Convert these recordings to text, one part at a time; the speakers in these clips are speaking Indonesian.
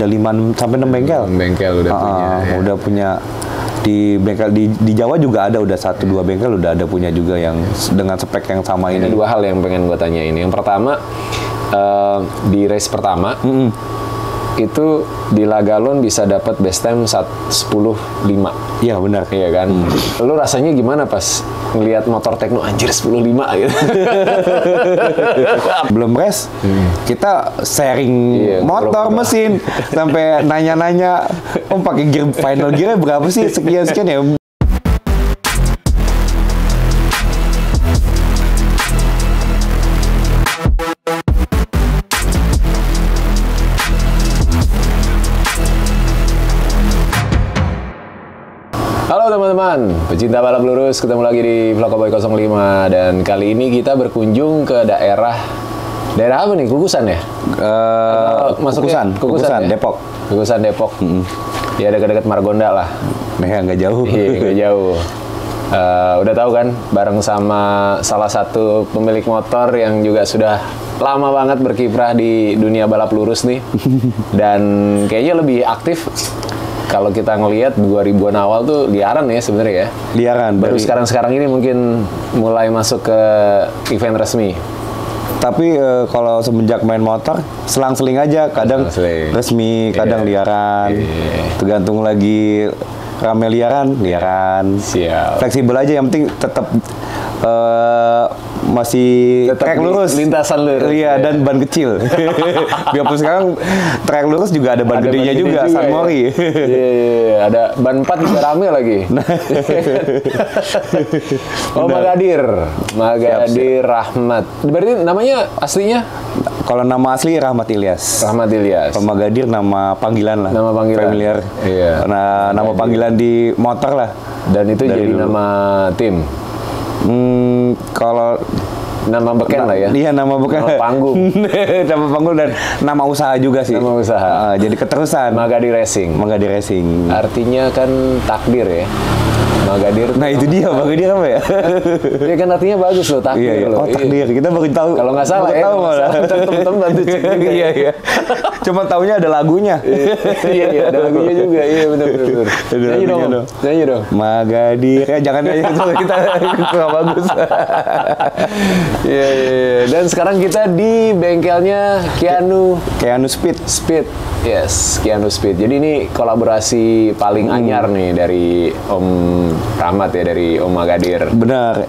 Ada 5 sampai 6 bengkel. Bengkel udah punya. Ya. Udah punya di bengkel di Jawa juga ada, udah 1-2 bengkel udah ada punya juga yang dengan spek yang sama ini. Ada 2 hal yang pengen gue tanya ini. Yang pertama, di race pertama itu di Lagalon bisa dapat best time 10.5. Iya benar. Iya kan? Lu rasanya gimana pas ngelihat motor Tekno anjir 10.5 gitu? Belum race, kita sharing motor mesin sampai nanya-nanya, om pakai gear final gearnya berapa sih, sekian ya. Halo teman-teman, pecinta balap lurus, ketemu lagi di Vlog Cowboy 05. Dan kali ini kita berkunjung ke daerah apa nih? Kukusan ya? Kukusan, ya? Depok. Kukusan Depok. Ya dekat-dekat Margonda lah. Nah, nggak jauh. Iya, nggak jauh. Udah tahu kan, bareng sama salah satu pemilik motor yang juga sudah lama banget berkiprah di dunia balap lurus nih. Dan kayaknya lebih aktif. Kalau kita ngelihat 2000-an awal tuh liaran ya sebenarnya ya. Liaran. Baru sekarang ini mungkin mulai masuk ke event resmi. Tapi kalau semenjak main motor, selang-seling aja. Kadang resmi, kadang liaran. Tergantung lagi rame liaran. Siap. Fleksibel aja, yang penting tetap masih trek lurus, lintasan lurus. Iya, dan ban kecil. Biarpun sekarang trek lurus juga ada ban gedenya juga, San Mori. Iya, ada ban 4 juga rame lagi. Oh, Magadir Rahmat. Berarti namanya aslinya? Kalau nama asli Rahmat Ilyas. Rahmat Ilyas. Kalau Magadir nama panggilan lah. Nama panggilan. Familiar. Iya. Nah, nama panggilan di motor lah. Dan itu jadi dulu nama tim. Kalau nama beken lah ya. Iya, nama beken. Nama panggung. Nama panggung dan nama usaha juga sih. Nama usaha. Jadi keterusan. Magadir Racing. Artinya kan takdir ya. Magadir. Nah, itu dia, Magadir apa ya? Ya kan artinya bagus loh, takdir. Iya. Loh. Oh, takdir. Kita baru tahu. Kalau nggak salah ya. Temen-temen bantu cek juga. Iya. Cuma taunya ada lagunya. Iya, ada lagunya juga. Iya, benar. Nyanyi dong. Magadir. Jangan nyanyi itu, kita nggak bagus. Iya. Dan sekarang kita di bengkelnya Keanu Speed. Yes, Keanu Speed. Jadi ini kolaborasi paling anyar nih dari Om Rahmat ya, dari Om Magadir. Benar.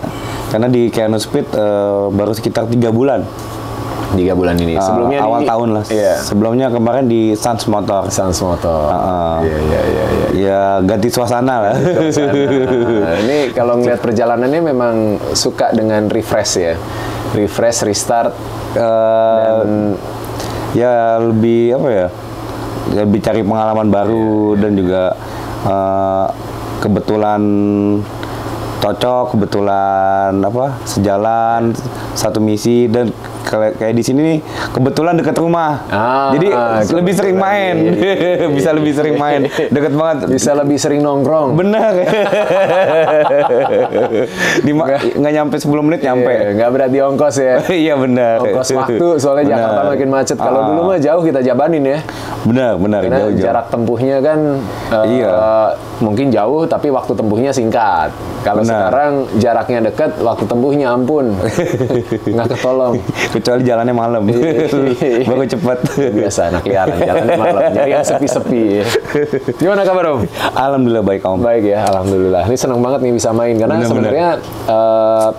Karena di Keanu Speed baru sekitar 3 bulan. 3 bulan ini. Sebelumnya awal tahun lah. Iya. Sebelumnya kemarin di Sans Motor. Iya. Ya, ganti suasana lah. Nah, ini kalau ngeliat perjalanannya memang suka dengan refresh ya. Refresh, restart. Dan ya lebih apa ya? Lebih cari pengalaman baru dan juga kebetulan cocok, kebetulan sejalan satu misi, dan kayak di sini nih kebetulan dekat rumah. Jadi lebih sering main. Iya. Bisa lebih sering main. Deket banget. Bisa lebih sering nongkrong. Bener. Nggak nyampe 10 menit nyampe. Nggak berarti ongkos ya. Iya benar. Ongkos waktu, soalnya Jakarta makin macet. Kalau dulu mah jauh kita jabanin ya. Benar. Karena Jauh. Jarak tempuhnya kan mungkin jauh, tapi waktu tempuhnya singkat. Kalau sekarang jaraknya dekat, waktu tempuhnya ampun. Nggak ketolong. Kecuali jalannya malam. Baru cepat. Biasa anak liaran, jalannya malam. Nyari yang sepi-sepi. Gimana kabar Om? Alhamdulillah baik Om. Baik ya, alhamdulillah. Ini senang banget nih bisa main, karena sebenarnya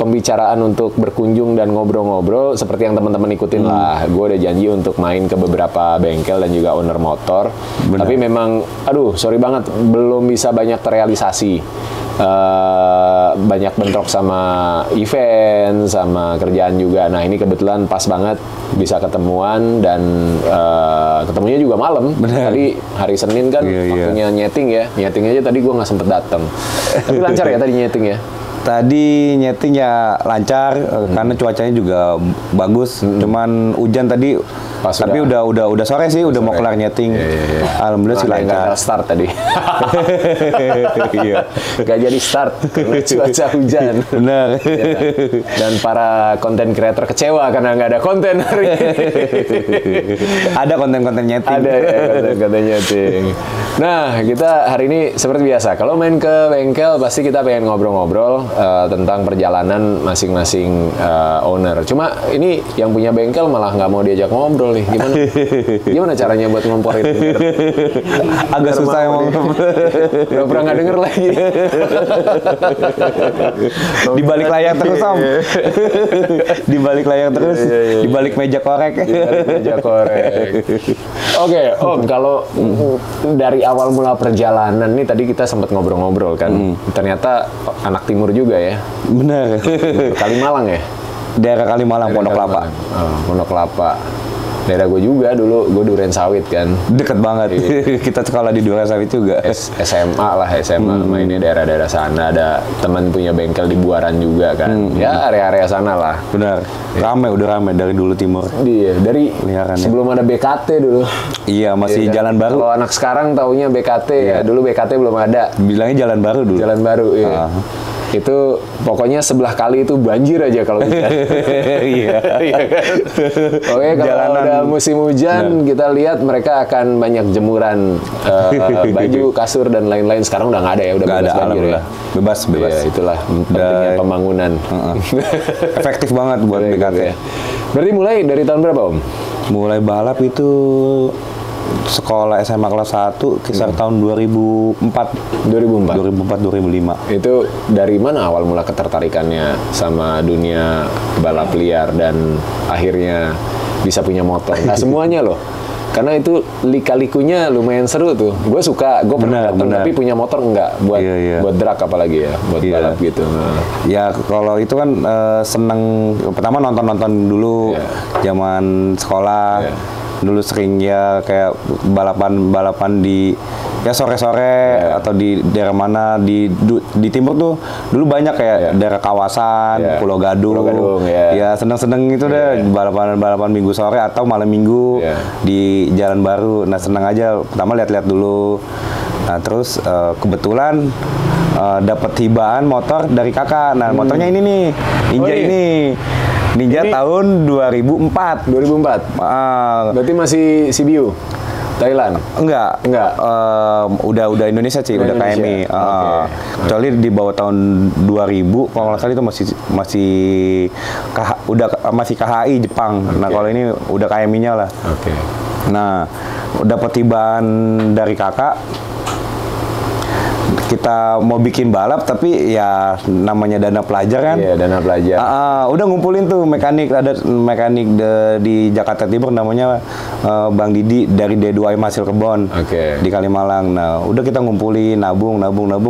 pembicaraan untuk berkunjung dan ngobrol-ngobrol seperti yang teman-teman ikutin lah. Gue udah janji untuk main ke beberapa bengkel dan juga owner motor. Bener. Tapi memang, sorry banget, belum bisa banyak terrealisasi. Banyak bentrok sama event, sama kerjaan juga. Nah, ini kebetulan pas banget bisa ketemuan, dan ketemunya juga malam. Bener. Tadi hari Senin kan waktunya nyeting ya. Nyeting aja tadi gue nggak sempet datang. Tapi lancar ya tadi nyeting ya? Tadi nyeting ya lancar, karena cuacanya juga bagus. Cuman hujan tadi Tapi udah sore sih, udah mau kelar nyeting. Alhamdulillah sih lancar. Nggak start tadi. Iya. Nggak jadi start karena cuaca hujan. Benar. Dan para konten kreator kecewa karena nggak ada konten hari ini. Ada konten-konten nyeting. Ada ya konten-konten nyeting. Nah, kita hari ini seperti biasa. Kalau main ke bengkel pasti kita pengen ngobrol-ngobrol tentang perjalanan masing-masing owner. Cuma ini yang punya bengkel malah nggak mau diajak ngobrol nih. Gimana caranya buat ngomporin? Agak susah emang. Pura-pura nggak denger lagi. Di balik layar terus, Om. Di balik layar terus. Di balik meja korek. Di balik meja korek. Oke, Om, kalau dari awal mula perjalanan nih tadi kita sempat ngobrol-ngobrol kan. Ternyata anak timur juga ya. Benar. Kalimalang ya? Daerah Kalimalang, Pondok Kelapa. Pondok Kelapa. Daerah gue juga dulu, gue Duren Sawit kan. Deket banget. Kita sekolah di Duren Sawit juga. SMA mainnya daerah-daerah sana. Ada teman punya bengkel di Buaran juga kan. Ya area-area sana lah. Benar. Udah rame dari dulu timur. Iya, dari sebelum ada BKT dulu. Iya, masih kan? jalan baru. Kalau anak sekarang taunya BKT ya, dulu BKT belum ada. Bilangnya jalan baru dulu. Jalan baru, iya. Itu pokoknya sebelah kali itu banjir aja kalau hujan. Iya. Oke, kalau udah musim hujan kita lihat mereka akan banyak jemuran baju, kasur dan lain-lain. Sekarang udah nggak ada ya, udah bebas banjir ya. Bebas. Iya, itulah pentingnya pembangunan. Efektif banget buat BKT. Ya. Berarti mulai dari tahun berapa, Om? Mulai balap itu sekolah SMA kelas 1 kisar tahun 2004 2005. Itu dari mana awal mula ketertarikannya sama dunia balap liar dan akhirnya bisa punya motor? Nggak semuanya loh. Karena itu lika-likunya lumayan seru tuh. Gue suka, gue pernah datang tapi punya motor enggak buat buat drag apalagi ya, buat balap gitu. Nah. Ya kalau itu kan seneng pertama nonton dulu zaman sekolah. Dulu sering ya kayak balapan di ya sore-sore atau di daerah mana di timur tuh dulu banyak kayak daerah Kawasan, Pulau Gadung ya seneng itu deh balapan minggu sore atau malam minggu di Jalan Baru. Nah seneng aja pertama lihat-lihat dulu. Nah terus kebetulan dapat hibaan motor dari kakak. Nah motornya ini nih Ninja tahun 2004. Berarti masih CBU? Thailand? Enggak. Udah Indonesia sih, udah KMI. Kecuali di bawah tahun 2000, kalau nggak salah itu masih KHI Jepang. Nah kalau ini udah KMI-nya lah. Nah dapat hibaan dari kakak. Kita mau bikin balap tapi ya namanya dana pelajar kan. Iya, dana pelajar. Udah ngumpulin tuh ada mekanik di Jakarta Timur namanya Bang Didi dari D2M Hasil Kebon di Kalimalang. Nah, udah kita ngumpulin nabung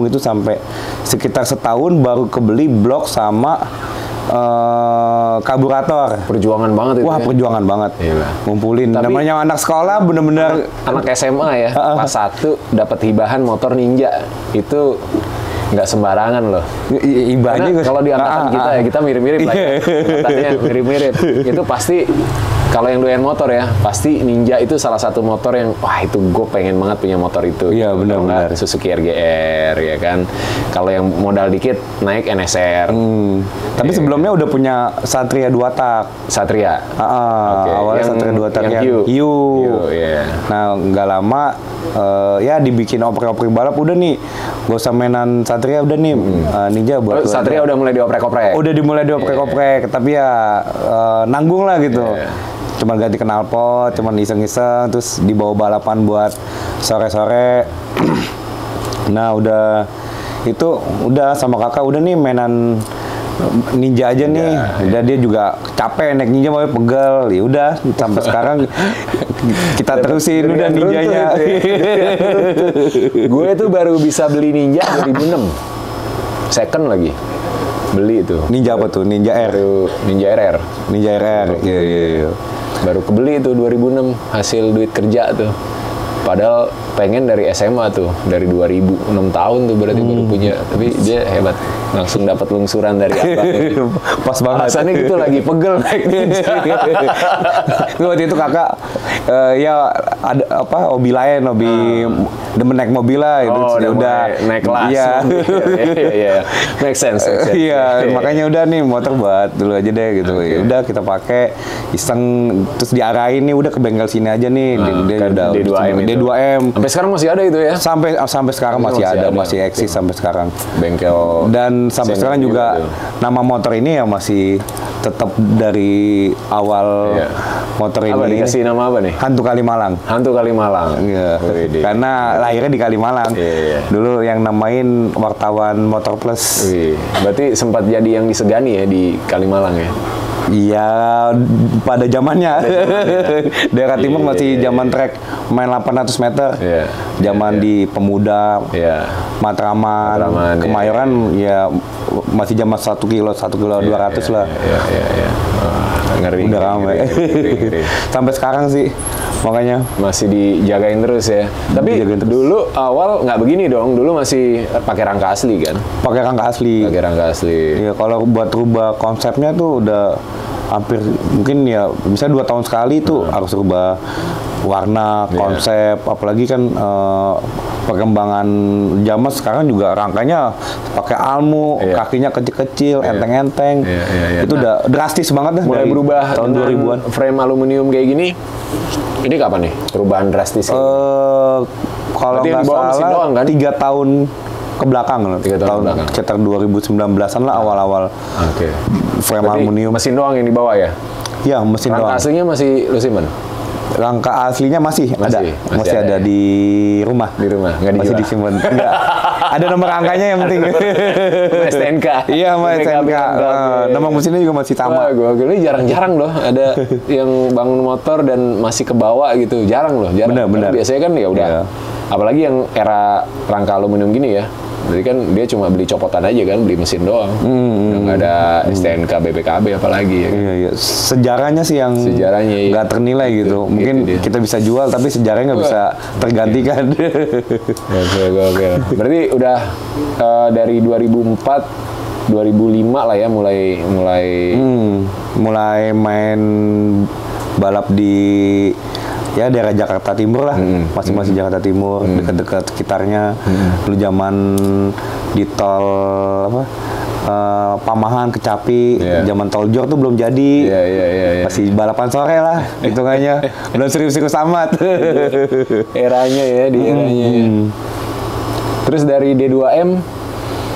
itu sampai sekitar setahun baru kebeli blok sama karburator. Perjuangan banget itu. Wah, perjuangan banget. Iya. Ngumpulin. Tapi, namanya anak sekolah bener-bener anak SMA ya. Kelas 1 dapat hibahan motor Ninja. Itu nggak sembarangan loh. Ibanya kalau di angkatan kita ya, kita mirip-mirip lah ya. Angkatannya mirip-mirip. Itu pasti kalau yang doyan motor ya, pasti Ninja itu salah satu motor yang wah itu gue pengen banget punya motor itu. Iya benar. Suzuki RGR ya kan. Kalau yang modal dikit naik NSR. Tapi sebelumnya udah punya Satria 2 tak. Satria. Awalnya Satria 2 tak yang Hiu. Nah nggak lama ya dibikin oprek-oprek balap udah nih. Gak usah mainan Satria udah nih Ninja buat. Satria udah mulai dioprek-oprek. Udah dimulai dioprek-oprek, tapi ya nanggung lah gitu. Cuman ganti knalpot, cuman iseng-iseng, terus dibawa balapan buat sore-sore. Nah udah sama kakak udah nih mainan Ninja aja nih. Udah dia juga capek naik Ninja mau pegel. Ya udah sampai sekarang kita terusin udah Ninjanya. Gue tuh baru bisa beli Ninja 2006. Second lagi. Beli itu. Ninja apa tuh? Ninja R. Ninja RR. Ninja RR. Iya. Baru kebeli itu 2006 hasil duit kerja tuh. Padahal pengen dari SMA tuh, dari 2006 tahun tuh berarti baru punya. Tapi dia hebat, langsung dapat lungsuran dari abang. Pas banget. Alasannya gitu lagi pegel naik Ninja. Waktu itu kakak ya ada apa hobi lain, hobi demen naik mobil lah itu. Oh, udah naik kelas. Iya. Iya. Make sense. Iya, makanya udah nih motor buat dulu aja deh gitu. Ya udah kita pakai iseng, terus diarahin nih udah ke bengkel sini aja nih. Dia udah D2M. Sampai sekarang masih ada itu ya? Sampai sekarang masih ada, masih eksis sampai sekarang. Bengkel. Dan sampai sekarang juga nama motor ini ya masih tetap dari awal motor ini. Apa dikasih nama apa nih? Hantu Kalimalang. Hantu Kalimalang. Iya. Karena lahirnya di Kalimalang. Dulu yang namain wartawan Motor Plus. Berarti sempat jadi yang disegani ya di Kalimalang ya? Iya, pada zamannya. Daerah timur masih zaman trek main 800 meter. Zaman di Pemuda, Matraman, Kemayoran ya masih zaman 1 kilo 200 lah. Ngeri. Udah ramai. Sampai sekarang sih. Makanya masih dijagain terus ya. Tapi dulu awal nggak begini dong. Dulu masih pakai rangka asli kan? Pakai rangka asli. Iya, kalau buat rubah konsepnya tuh udah hampir mungkin ya bisa 2 tahun sekali tuh harus rubah warna, konsep, apalagi kan perkembangan zaman sekarang juga rangkanya pakai almu, kakinya kecil-kecil, enteng-enteng. Itu udah drastis banget dah. Mulai berubah tahun 2000-an. Frame aluminium kayak gini. Ini kapan nih perubahan drastis? Kalau nggak salah doang, kan? 3 tahun ke belakang loh. 3 tahun sekitar 2019-an lah awal-awal. Frame aluminium. Mesin doang yang dibawa ya? Iya, mesin doang. Rangka aslinya masih lu simpen? Rangka aslinya masih ada ya? Di rumah. Di rumah, nggak dijual? Masih disimpan. Enggak. Ada nomor angkanya yang penting. STNK. Iya, STNK. Nomor mesinnya juga masih sama. Gue jarang-jarang loh ada yang bangun motor dan masih kebawa gitu. Jarang loh, jarang. Benar. Biasanya kan ya udah. Apalagi yang era rangka aluminium gini ya. Jadi kan dia cuma beli copotan aja kan, beli mesin doang. Nggak ada STNK, BPKB apalagi ya kan? Iya. Sejarahnya sih yang nggak ternilai gitu. Mungkin kita bisa jual, tapi sejarahnya nggak bisa tergantikan. Oke. Berarti udah dari 2004, 2005 lah ya mulai main balap di ya daerah Jakarta Timur lah, masih Jakarta Timur, dekat-dekat sekitarnya. Dulu zaman di tol apa Pamahan, Kecapi, zaman tol Jor tuh belum jadi. Masih balapan sore lah, hitungannya. Belum serius-serius amat. Eranya ya, di eranya. Terus dari D2M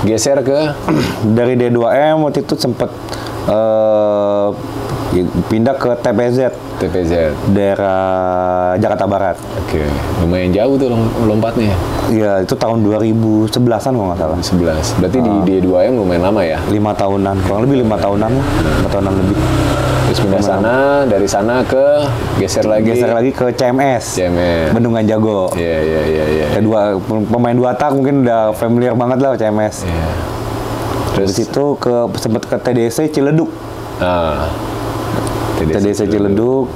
geser ke dari D2M waktu itu sempet pindah ke TPZ daerah Jakarta Barat. Lumayan jauh tuh lompatnya. Iya, itu tahun 2011-an kalau nggak salah. 11. Berarti di D2M lumayan lama ya? 5 tahunan, kurang lebih 5 tahunan lah. 5 tahunan lebih. Terus pindah sana, dari sana ke geser lagi ke CMS. Bendungan Jago. Iya. Kedua pemain 2 tak mungkin udah familiar banget lah CMS. Terus itu sempat ke TDC Ciledug. TDC Ciledug.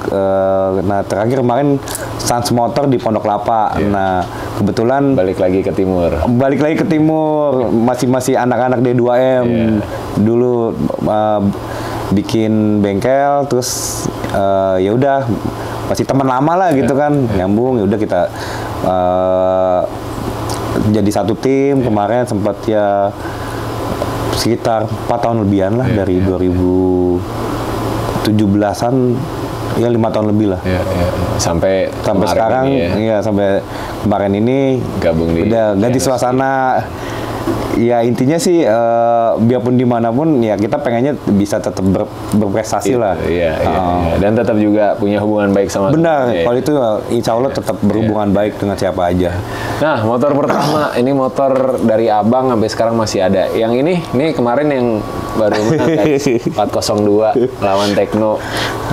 Nah terakhir kemarin Sans Motor di Pondok Lapa. Nah kebetulan balik lagi ke timur. Masih anak-anak D2M. Dulu bikin bengkel, terus ya udah masih teman lama lah gitu kan, nyambung. Ya udah kita jadi satu tim. Kemarin sempat ya sekitar 4 tahun lebihan lah, dari 2017-an ya 5 tahun lebih lah. Sampai sekarang sampai kemarin ini gabung di udah ganti suasana. Ya intinya sih biarpun dimanapun ya kita pengennya bisa tetap berprestasi lah. Dan tetap juga punya hubungan baik sama. Benar, kalau itu insya Allah tetap berhubungan baik dengan siapa aja. Nah motor pertama ini motor dari abang sampai sekarang masih ada. Yang ini kemarin yang baru menang 402 lawan Tekno.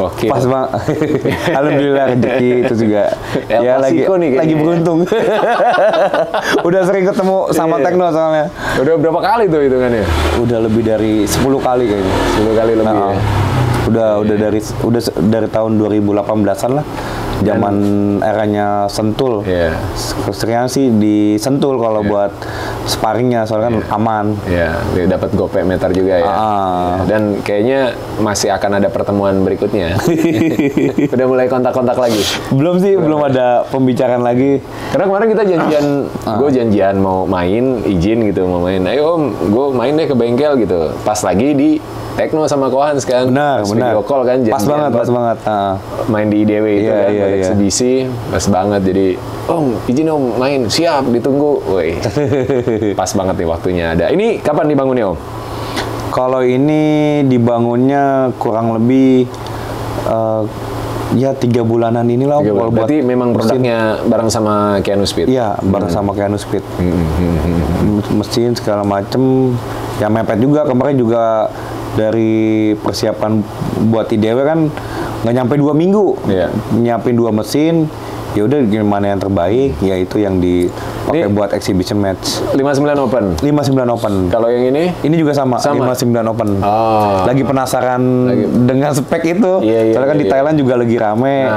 Oke. Pas bang. Alhamdulillah rezeki itu juga. Ya lagi beruntung. Udah sering ketemu sama Tekno soalnya. Udah berapa kali tuh hitungannya? Udah lebih dari 10 kali kayaknya. 10 kali lebih ya? 10 Udah dari tahun 2018-an lah. Zaman eranya Sentul. Keseringan sih di Sentul kalau buat sparringnya, soalnya kan aman. Dia dapat gope meter juga ya. Dan kayaknya masih akan ada pertemuan berikutnya. Udah mulai kontak-kontak lagi? Belum sih, belum ada pembicaraan lagi. Karena kemarin kita gue janjian mau main, izin gitu mau main. Ayo om, gue main deh ke bengkel gitu. Pas lagi di Tekno sama Kohans kan. Benar. Video call kan. Pas banget. Main di IDW itu kan, eksibisi. Pas banget, jadi om, izin om main, siap, ditunggu. Woi. Pas banget nih waktunya ada. Ini kapan dibangunnya om? Kalau ini dibangunnya kurang lebih ya 3 bulanan inilah. Berarti memang produknya bareng sama Keanu Speed? Iya, bareng sama Keanu Speed. Mesin segala macem. Ya mepet juga, kemarin juga dari persiapan buat IDW kan nggak nyampe 2 minggu. Nyiapin 2 mesin. Ya udah gimana yang terbaik, ya itu yang dipakai buat exhibition match. 59 Open? 59 Open. Kalau yang ini? Ini juga sama? 59 Open. Lagi penasaran dengan spek itu. Soalnya kan di Thailand juga lagi rame.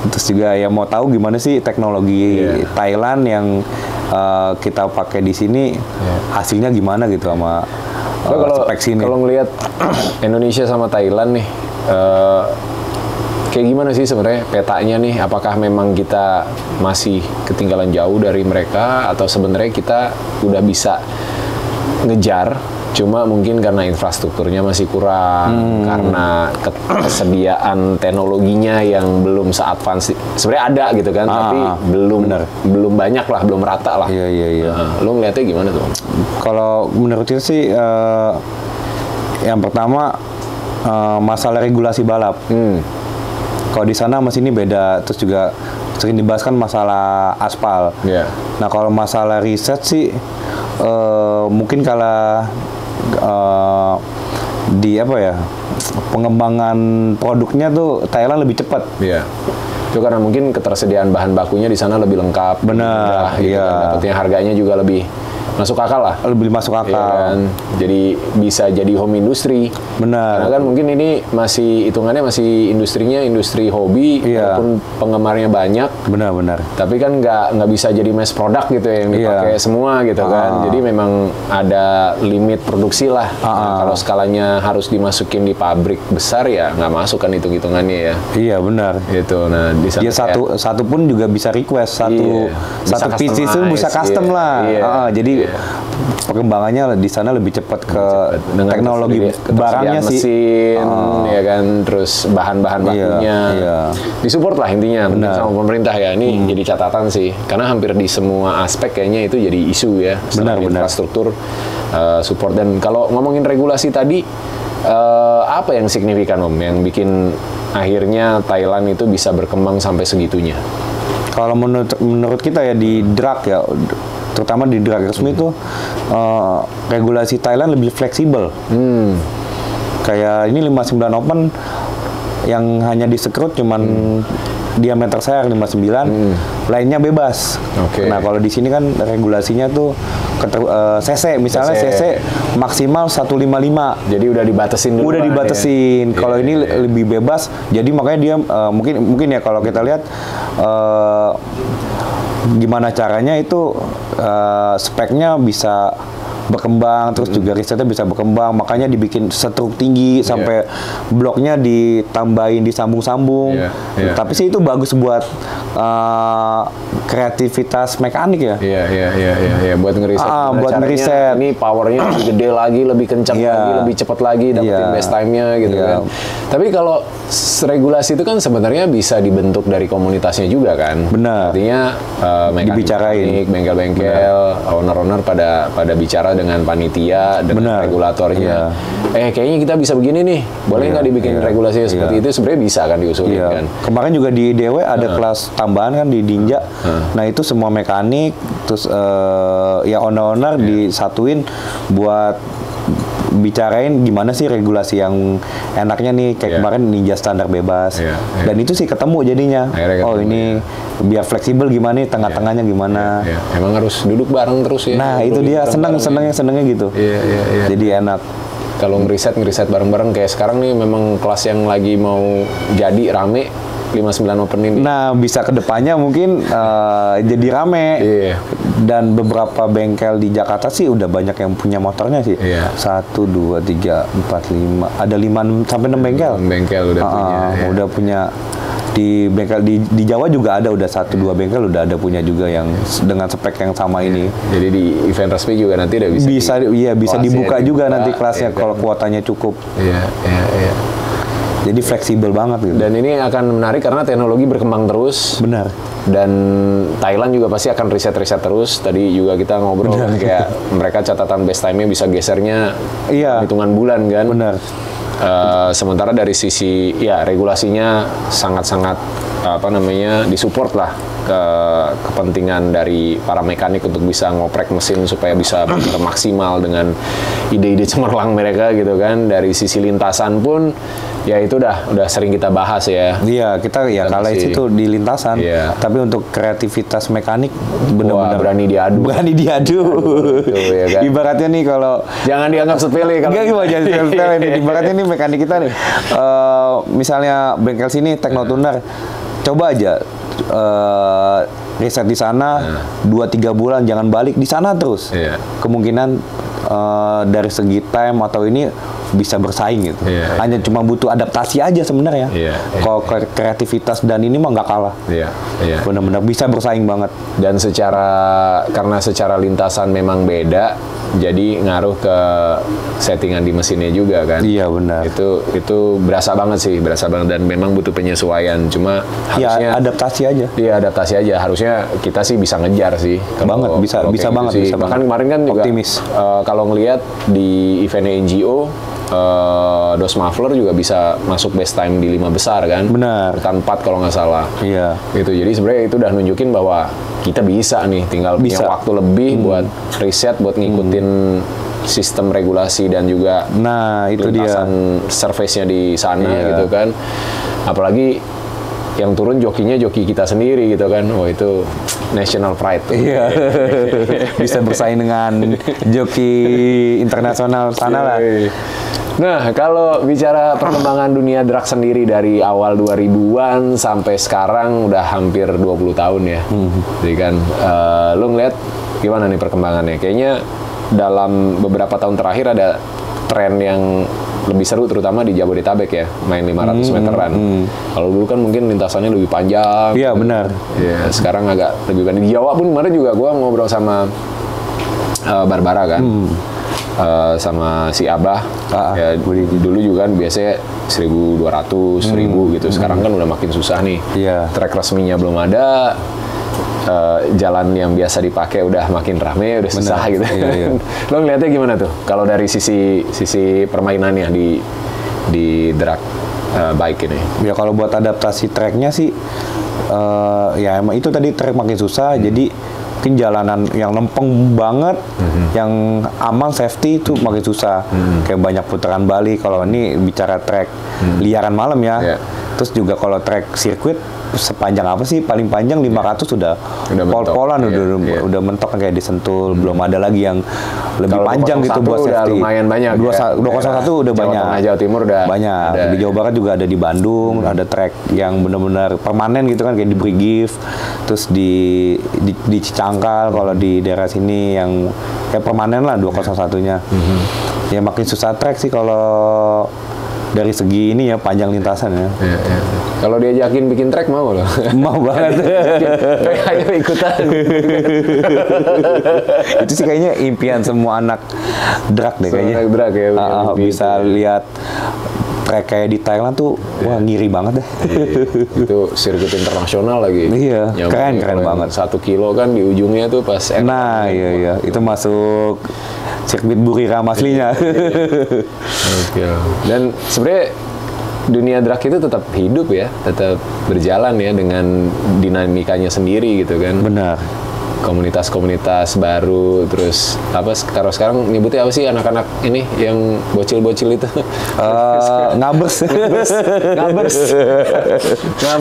Terus juga ya mau tahu gimana sih teknologi Thailand yang kita pakai di sini, hasilnya gimana gitu sama spek sini. Kalau ngelihat Indonesia sama Thailand nih, kayak gimana sih sebenarnya petanya nih? Apakah memang kita masih ketinggalan jauh dari mereka, atau sebenarnya kita udah bisa ngejar, cuma mungkin karena infrastrukturnya masih kurang, karena kesediaan teknologinya yang belum se-advance. Sebenarnya ada gitu kan, tapi belum banyak lah, belum rata lah. Iya. Lo ngeliatnya gimana tuh? Kalau menurut saya sih, yang pertama masalah regulasi balap. Kalau di sana sama sini beda, terus juga sering dibahas kan masalah aspal. Nah kalau masalah riset sih mungkin kalah di pengembangan produknya tuh Thailand lebih cepat. Itu karena mungkin ketersediaan bahan bakunya di sana lebih lengkap. Benar. Dapatnya harganya juga lebih masuk akal lah. Lebih masuk akal. Kan? Jadi bisa jadi home industry. Benar. Karena kan mungkin ini hitungannya masih industrinya industri hobi, walaupun penggemarnya banyak. Benar. Tapi kan nggak bisa jadi mass product gitu yang dipakai semua gitu kan. Jadi memang ada limit produksi lah. Nah, kalau skalanya harus dimasukin di pabrik besar ya nggak masuk kan hitung-hitungannya ya. Iya benar. Gitu. Nah di sana satu pun juga bisa request satu PC itu bisa custom lah. Jadi perkembangannya di sana lebih cepat ke teknologi barangnya sih. Mesin, ya kan, terus bahan-bahan bakunya. Disupport lah intinya sama pemerintah ya. Ini jadi catatan sih, karena hampir di semua aspek kayaknya itu jadi isu ya. Benar. Infrastruktur, support. Dan kalau ngomongin regulasi tadi, apa yang signifikan om, yang bikin akhirnya Thailand itu bisa berkembang sampai segitunya? Kalau menurut kita ya di drag ya, terutama di drag resmi itu regulasi Thailand lebih fleksibel. Kayak ini 59 Open yang hanya disekrut cuman diameter sayar 59, lainnya bebas. Nah kalau di sini kan regulasinya tuh cc, misalnya cc maksimal 155. Jadi udah dibatasin dulu. Udah dibatasin. Kalau ini lebih bebas, jadi makanya dia mungkin ya kalau kita lihat gimana caranya itu speknya bisa berkembang, terus juga risetnya bisa berkembang, makanya dibikin setruk tinggi sampai bloknya ditambahin, disambung-sambung. Tapi sih itu bagus buat kreativitas mekanik ya. Iya, buat ngeriset. Buat ngeriset. Ini powernya lebih gede lagi, lebih kencang lagi, lebih cepat lagi, dapetin best time-nya gitu kan. Tapi kalau regulasi itu kan sebenarnya bisa dibentuk dari komunitasnya juga kan. Benar. Artinya dibicarain, bengkel-bengkel, owner-owner pada bicara dengan panitia, dengan regulatornya. Kayaknya kita bisa begini nih, boleh nggak dibikin regulasi seperti itu? Sebenarnya bisa kan diusulin kan. Kemarin juga di DW ada kelas tambahan kan di Dinja. Nah itu semua mekanik, terus ya owner-owner disatuin buat bicarain gimana sih regulasi yang enaknya nih, kayak kemarin Ninja standar bebas. Dan itu sih ketemu jadinya. Ini biar fleksibel gimana nih, tengah-tengahnya gimana. Emang harus duduk bareng terus ya. Nah itu dia senengnya gitu. Jadi enak. kalau ngeriset bareng-bareng kayak sekarang nih memang kelas yang lagi mau jadi rame 59 Open ini. Nah, bisa kedepannya mungkin jadi rame. Iya. Dan beberapa bengkel di Jakarta sih udah banyak yang punya motornya sih. Iya. 1, 2, 3, 4, 5. Ada 5 sampai 6 bengkel. 6 bengkel udah punya. Ya. Udah punya di bengkel di Jawa juga ada, udah 1-2 bengkel udah ada punya juga yang dengan spek yang sama ini. Jadi di event resmi juga nanti udah bisa dibuka juga nanti kelasnya ya, kalau kuotanya cukup. Iya. Jadi fleksibel banget gitu. Dan ini akan menarik karena teknologi berkembang terus. Benar. Dan Thailand juga pasti akan riset terus. Tadi juga kita ngobrol kan kayak mereka catatan best time-nya bisa gesernya hitungan bulan kan. Benar. Sementara dari sisi ya regulasinya sangat-sangat disupport lah ke kepentingan dari para mekanik untuk bisa ngoprek mesin supaya bisa maksimal dengan ide-ide cemerlang mereka gitu kan. Dari sisi lintasan pun ya itu udah sering kita bahas ya. Iya, kita ya kalau itu di lintasan. Iya. Tapi untuk kreativitas mekanik benar-benar berani diadu. Berani diadu. Betul, ya kan? Ibaratnya nih kalau jangan dianggap sepele kalau. Enggak, jangan sepele nih. Ibaratnya nih mekanik kita nih. Misalnya bengkel sini Teknotuner. Coba aja riset di sana 2-3 bulan jangan balik di sana terus. Iya. Kemungkinan dari segi time atau ini bisa bersaing gitu. Iya. Hanya cuma butuh adaptasi aja sebenarnya. Iya. Kalau kreativitas dan ini mah nggak kalah. Iya. Benar-benar bisa bersaing banget. Dan karena secara lintasan memang beda, jadi ngaruh ke settingan di mesinnya juga kan. Iya benar. Itu berasa banget dan memang butuh penyesuaian. Cuma harusnya adaptasi aja. Iya, adaptasi aja. Harusnya kita sih bisa ngejar sih. Bisa banget. Bahkan kemarin kan juga optimis. Kalau ngelihat di eventnya NGO, Dos Muffler juga bisa masuk best time di 5 besar kan. Benar. Urutan 4 kalau nggak salah. Iya. Gitu. Jadi sebenarnya itu udah nunjukin bahwa kita bisa nih, tinggal punya waktu lebih buat riset, buat ngikutin sistem regulasi dan juga itu lintasan surface-nya di sana gitu kan. Apalagi yang turun jokinya joki kita sendiri gitu kan. Oh itu national pride tuh. Iya. Bisa bersaing dengan joki internasional sana lah. Nah, kalau bicara perkembangan dunia drag sendiri dari awal 2000-an sampai sekarang udah hampir 20 tahun ya. Jadi kan lu ngeliat gimana nih perkembangannya? Kayaknya dalam beberapa tahun terakhir ada tren yang lebih seru terutama di Jabodetabek ya, main 500 meteran. Kalau dulu kan mungkin lintasannya lebih panjang. Iya, benar. Ya, sekarang agak lebih panjang. Di Jawa pun kemarin juga gua ngobrol sama Barbara kan. Sama si Abah. Ya, dulu juga kan biasanya 1.200, 1.000 gitu. Sekarang kan udah makin susah nih. Iya. Track resminya belum ada. Jalan yang biasa dipakai udah makin rame, udah susah gitu. Iya. Lo ngeliatnya gimana tuh? Kalau dari sisi permainannya di drag bike ini? Ya kalau buat adaptasi tracknya sih, ya emang itu tadi track makin susah. Jadi mungkin jalanan yang lempeng banget, yang aman safety itu makin susah. Kayak banyak putaran balik. Kalau ini bicara track liaran malam ya. Yeah. Terus juga kalau track sirkuit sepanjang apa sih? Paling panjang 500 udah pol-polan, udah mentok kayak disentul. Belum ada lagi yang lebih kalau panjang gitu buat safety. Lumayan banyak. 201 udah banyak. Jawa Tengah, Jawa Timur udah banyak. Di Jawa Barat juga ada di Bandung, ada track yang benar-benar permanen gitu kan, kayak di Brigif, terus di Cicangkal. Kalau di daerah sini yang kayak permanen lah 201-nya. Ya makin susah track sih kalau dari segi ini ya, panjang lintasan ya. Kalau diajakin bikin track mau loh. Mau banget. Ayo ikutan. Itu sih kayaknya impian semua anak drag deh kayaknya. Anak drag ya. Bisa lihat track kayak di Thailand tuh, wah ngiri banget deh. Itu sirkuit internasional lagi. Iya, keren banget. 1 kilo kan di ujungnya tuh pas. Nah, iya. Itu masuk sirkuit Buriram aslinya. Oke. Dan sebenarnya dunia drag itu tetap hidup ya, tetap berjalan ya dengan dinamikanya sendiri gitu kan. Benar. komunitas-komunitas baru, terus apa sekarang nyebutnya apa sih anak-anak ini yang bocil-bocil itu? Ngabers.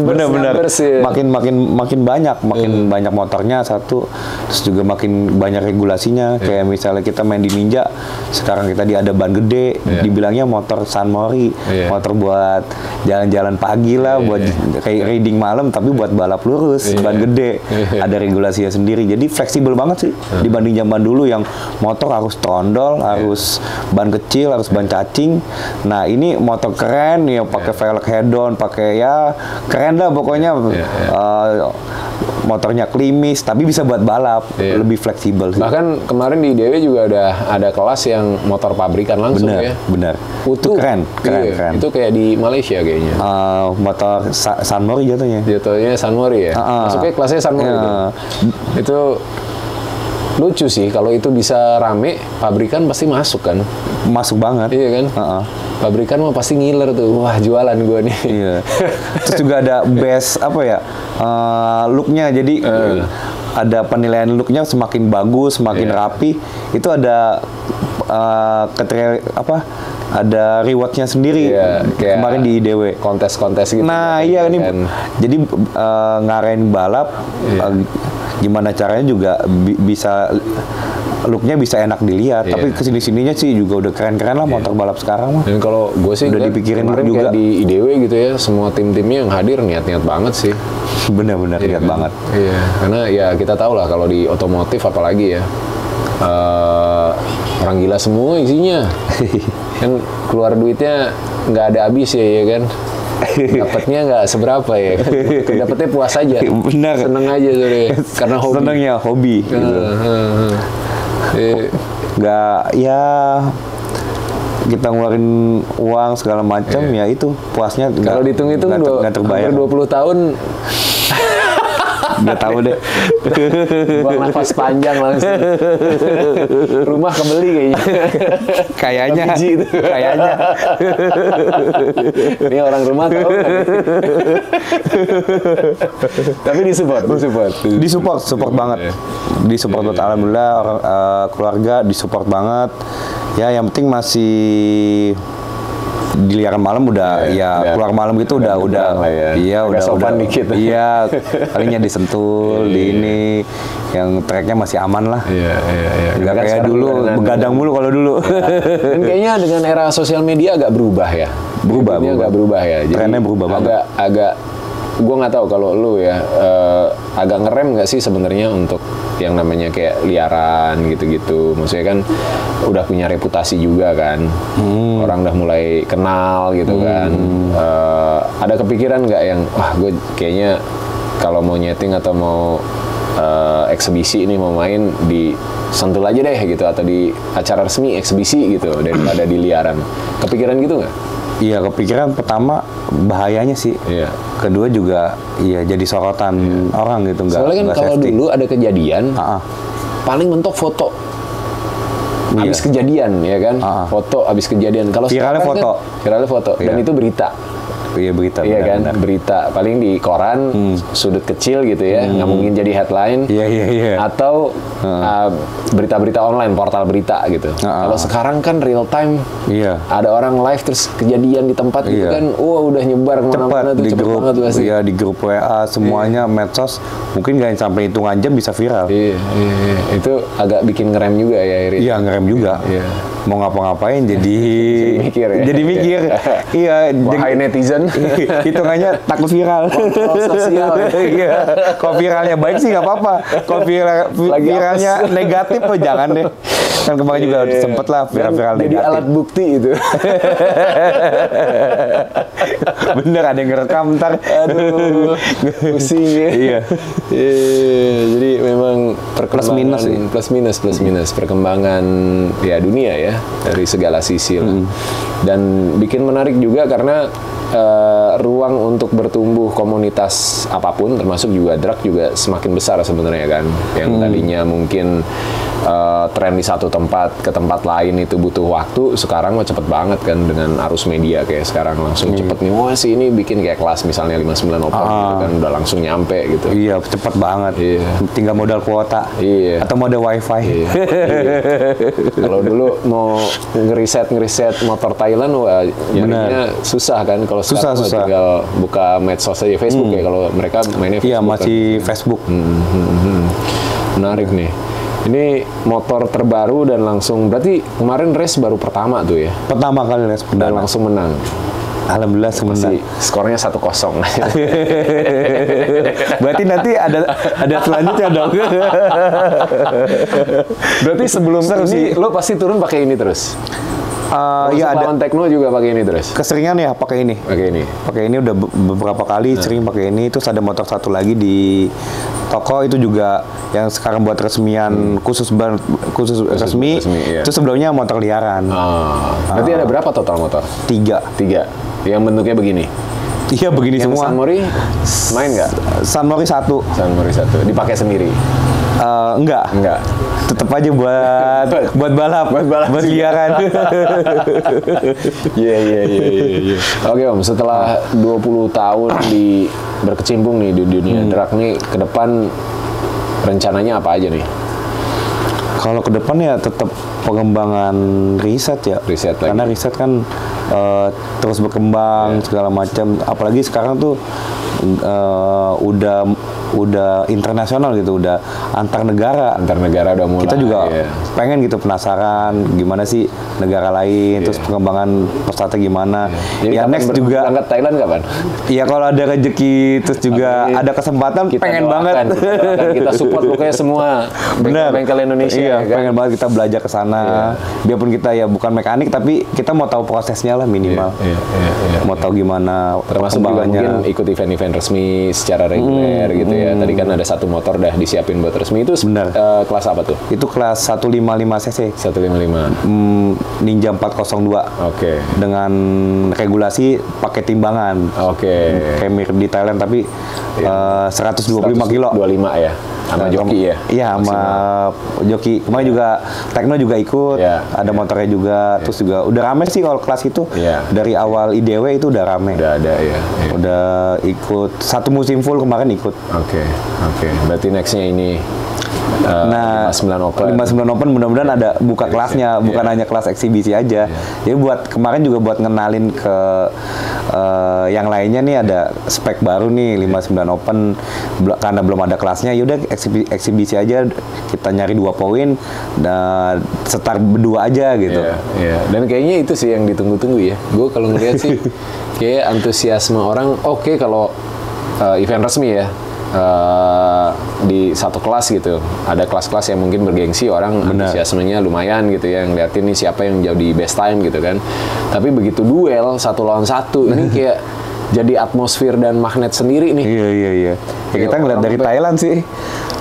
Bener-bener. Ya. Makin banyak motornya satu, terus juga makin banyak regulasinya. Kayak misalnya kita main di Ninja, sekarang kita ada ban gede, dibilangnya motor San Mori, motor buat jalan-jalan pagi lah, buat kayak riding malam, tapi buat balap lurus, ban gede, ada regulasinya sendiri. Jadi fleksibel banget sih dibanding zaman dulu yang motor harus trondol, harus ban kecil, harus ban cacing. Nah ini motor keren ya, pakai velg head-on, pakai ya keren lah pokoknya. Motornya klimis, tapi bisa buat balap, lebih fleksibel sih. Bahkan kemarin di IDW juga ada kelas yang motor pabrikan langsung ya. Bener. Utuh. Itu keren. Itu kayak di Malaysia kayaknya. Motor San Mori jatuhnya. Jatuhnya San Mori ya. Masuknya kelasnya San Mori itu lucu sih kalau itu bisa rame, pabrikan pasti masuk kan. Masuk banget. Iya kan. Pabrikan mah pasti ngiler tuh, wah jualan gue nih. Iya. Terus juga ada best apa ya, looknya. Jadi ada penilaian looknya semakin bagus, semakin rapi. Itu ada ada rewardnya sendiri. Kemarin di IDW. Kontes-kontes gitu. Nah iya ini, jadi ngarahin balap. Gimana caranya juga bisa looknya bisa enak dilihat, tapi kesini-sininya sih juga udah keren-keren lah motor balap sekarang mah. Dan kalau gue sih udah dipikirin juga di IDW gitu ya, semua tim-timnya yang hadir niat-niat banget sih. Bener-bener niat banget. Iya, karena ya kita tahu lah kalau di otomotif apalagi ya, orang gila semua isinya. Kan keluar duitnya nggak ada habis ya kan. Dapatnya nggak seberapa ya, dapatnya puas aja. Benar. Seneng aja karena hobi. Senengnya hobi. Gitu. Nggak ya kita ngeluarin uang segala macam ya itu puasnya. Kalau dihitung-hitung nggak terbayar. 20 tahun. Nggak tahu deh. Buang nafas panjang langsung. Rumah kebeli kayaknya. Kayaknya. Ini orang rumah tahu kan? Tapi disupport banget. Disupport buat alhamdulillah, orang keluarga disupport banget. Ya yang penting masih diliaran malam udah keluar malam gitu udah iya udah sopan dikit. Iya, palingnya disentul di ini yang tracknya masih aman lah. Iya. Nggak kayak dulu begadang mulu kalau dulu. Dan kayaknya dengan era sosial media agak berubah ya. Agak berubah ya. Jadi trennya berubah banget. Agak gue nggak tahu kalau lu ya agak ngerem nggak sih sebenarnya untuk yang namanya kayak liaran gitu-gitu. Maksudnya kan udah punya reputasi juga kan, orang udah mulai kenal gitu kan. Ada kepikiran nggak yang wah gue kayaknya kalau mau nyeting atau mau eksebisi ini mau main di Sentul aja deh gitu, atau di acara resmi eksebisi gitu daripada di liaran. Kepikiran gitu nggak? Iya, kepikiran. Pertama bahayanya sih. Iya. Kedua juga jadi sorotan orang gitu, nggak. Soalnya kan kalau dulu ada kejadian, paling mentok foto. Abis kejadian ya kan, foto abis kejadian. Kalau viralnya foto, dan itu berita. Iya berita. Iya kan, berita paling di koran sudut kecil gitu ya, nggak mungkin jadi headline. Iya. Atau berita-berita online, portal berita gitu. Kalau sekarang kan real time. Iya. Ada orang live terus kejadian di tempat gitu kan, udah nyebar kemana-mana tuh cepet banget pasti. Iya, di grup WA semuanya, medsos mungkin nggak sampai hitungan jam bisa viral. Iya. Itu agak bikin ngerem juga ya, Irit. Iya, ngerem juga. Iya. Mau ngapa-ngapain jadi mikir ya. Jadi mikir. Iya. Wahai netizen. Hitungannya takut viral. Kontrol sosial. Iya. Kalau viralnya baik sih nggak apa-apa. Kalau viralnya negatif jangan deh. Kan kemarin juga sempet lah viral negatif. Jadi alat bukti itu. Bener, ada yang ngerekam ntar. Aduh, pusing ya. Iya. Jadi memang perkembangan plus minus perkembangan ya dunia ya dari segala sisi lah. Dan bikin menarik juga karena ruang untuk bertumbuh komunitas apapun termasuk juga drag juga semakin besar sebenarnya kan. Yang tadinya mungkin tren di satu tempat ke tempat lain itu butuh waktu. Sekarang mah cepet banget kan dengan arus media kayak sekarang langsung cepet nih. Wah si ini bikin kayak kelas misalnya 59 Open gitu kan udah langsung nyampe gitu. Iya, cepet banget. Iya. Tinggal modal kuota. Iya. Atau modal wifi. Iya. Kalau dulu mau ngeriset motor Thailand, wah nyarinya susah kan. Kalau sekarang Susah. tinggal buka medsos aja, Facebook ya. Kalau mereka mainnya Facebook. Iya, masih kan. Facebook. Menarik nih. Ini motor terbaru dan langsung, berarti kemarin race baru pertama tuh ya? Pertama kali race Dan langsung menang. Alhamdulillah menang. Skornya 1-0. Berarti nanti ada selanjutnya dong. Berarti sebelum ini lo pasti turun pakai ini terus? Iya, ada. Lawan Tekno juga pakai ini terus? Keseringan ya pakai ini. Pakai ini udah beberapa kali sering pakai ini. Terus ada motor satu lagi di toko itu juga yang sekarang buat resmian khusus resmi. Iya. Itu sebelumnya motor liaran. Berarti ada berapa total motor? 3. Yang bentuknya begini? Iya begini Yang semua. San Mori main nggak? San Mori 1. San Mori 1 dipakai sendiri? Enggak. Tetap aja buat balap. Buat liaran. Iya. Oke Om, setelah 20 tahun berkecimpung nih di dunia drag nih, ke depan rencananya apa aja nih? Kalau ke depan ya tetap pengembangan riset ya. Karena riset kan terus berkembang segala macam. Apalagi sekarang tuh udah internasional gitu, udah antar negara udah mulai. Kita juga pengen gitu, penasaran gimana sih negara lain, terus pengembangan pesawatnya gimana. Jadi ya next juga berangkat Thailand kapan? Iya kalau ada rezeki terus juga ada kesempatan kita pengen banget. Kita support pokoknya semua bengkel Indonesia. Iya, kan? pengen banget kita belajar ke sana. Biarpun kita ya bukan mekanik tapi kita mau tahu prosesnya lah minimal. Mau tahu gimana termasuk juga mungkin ikut event-event resmi secara reguler gitu ya. Tadi kan ada satu motor udah disiapin buat resmi itu. Kelas apa tuh? Itu kelas 155 cc. 155. Ninja 402. Oke. Dengan regulasi pakai timbangan. Kayak mirip di Thailand tapi 125 kilo. 25 ya. Sama joki ya? Iya, sama joki. Kemarin juga Tekno juga ikut, ada motornya juga, terus juga udah rame sih kalau kelas itu. Dari awal IDW itu udah rame. Udah ada ya. Udah ikut satu musim full kemarin ikut. Oke. Berarti nextnya ini 59 Open mudah-mudahan ada buka kelasnya, bukan hanya kelas eksibisi aja. Jadi buat kemarin juga buat ngenalin ke yang lainnya nih ada spek baru nih 59 Open karena belum ada kelasnya. Yaudah eksibisi aja, kita nyari 2 poin dan start berdua aja gitu. Dan kayaknya itu sih yang ditunggu-tunggu ya. Gue kalau ngeliat sih kayak antusiasme orang kalau event resmi ya. Di satu kelas gitu, ada kelas-kelas yang mungkin bergengsi, orang antusiasmenya lumayan gitu ya, ngeliatin nih siapa yang jadi best time gitu kan. Tapi begitu duel 1 lawan 1 ini kayak jadi atmosfer dan magnet sendiri nih. Iya. Ya kita ngeliat dari Thailand sih.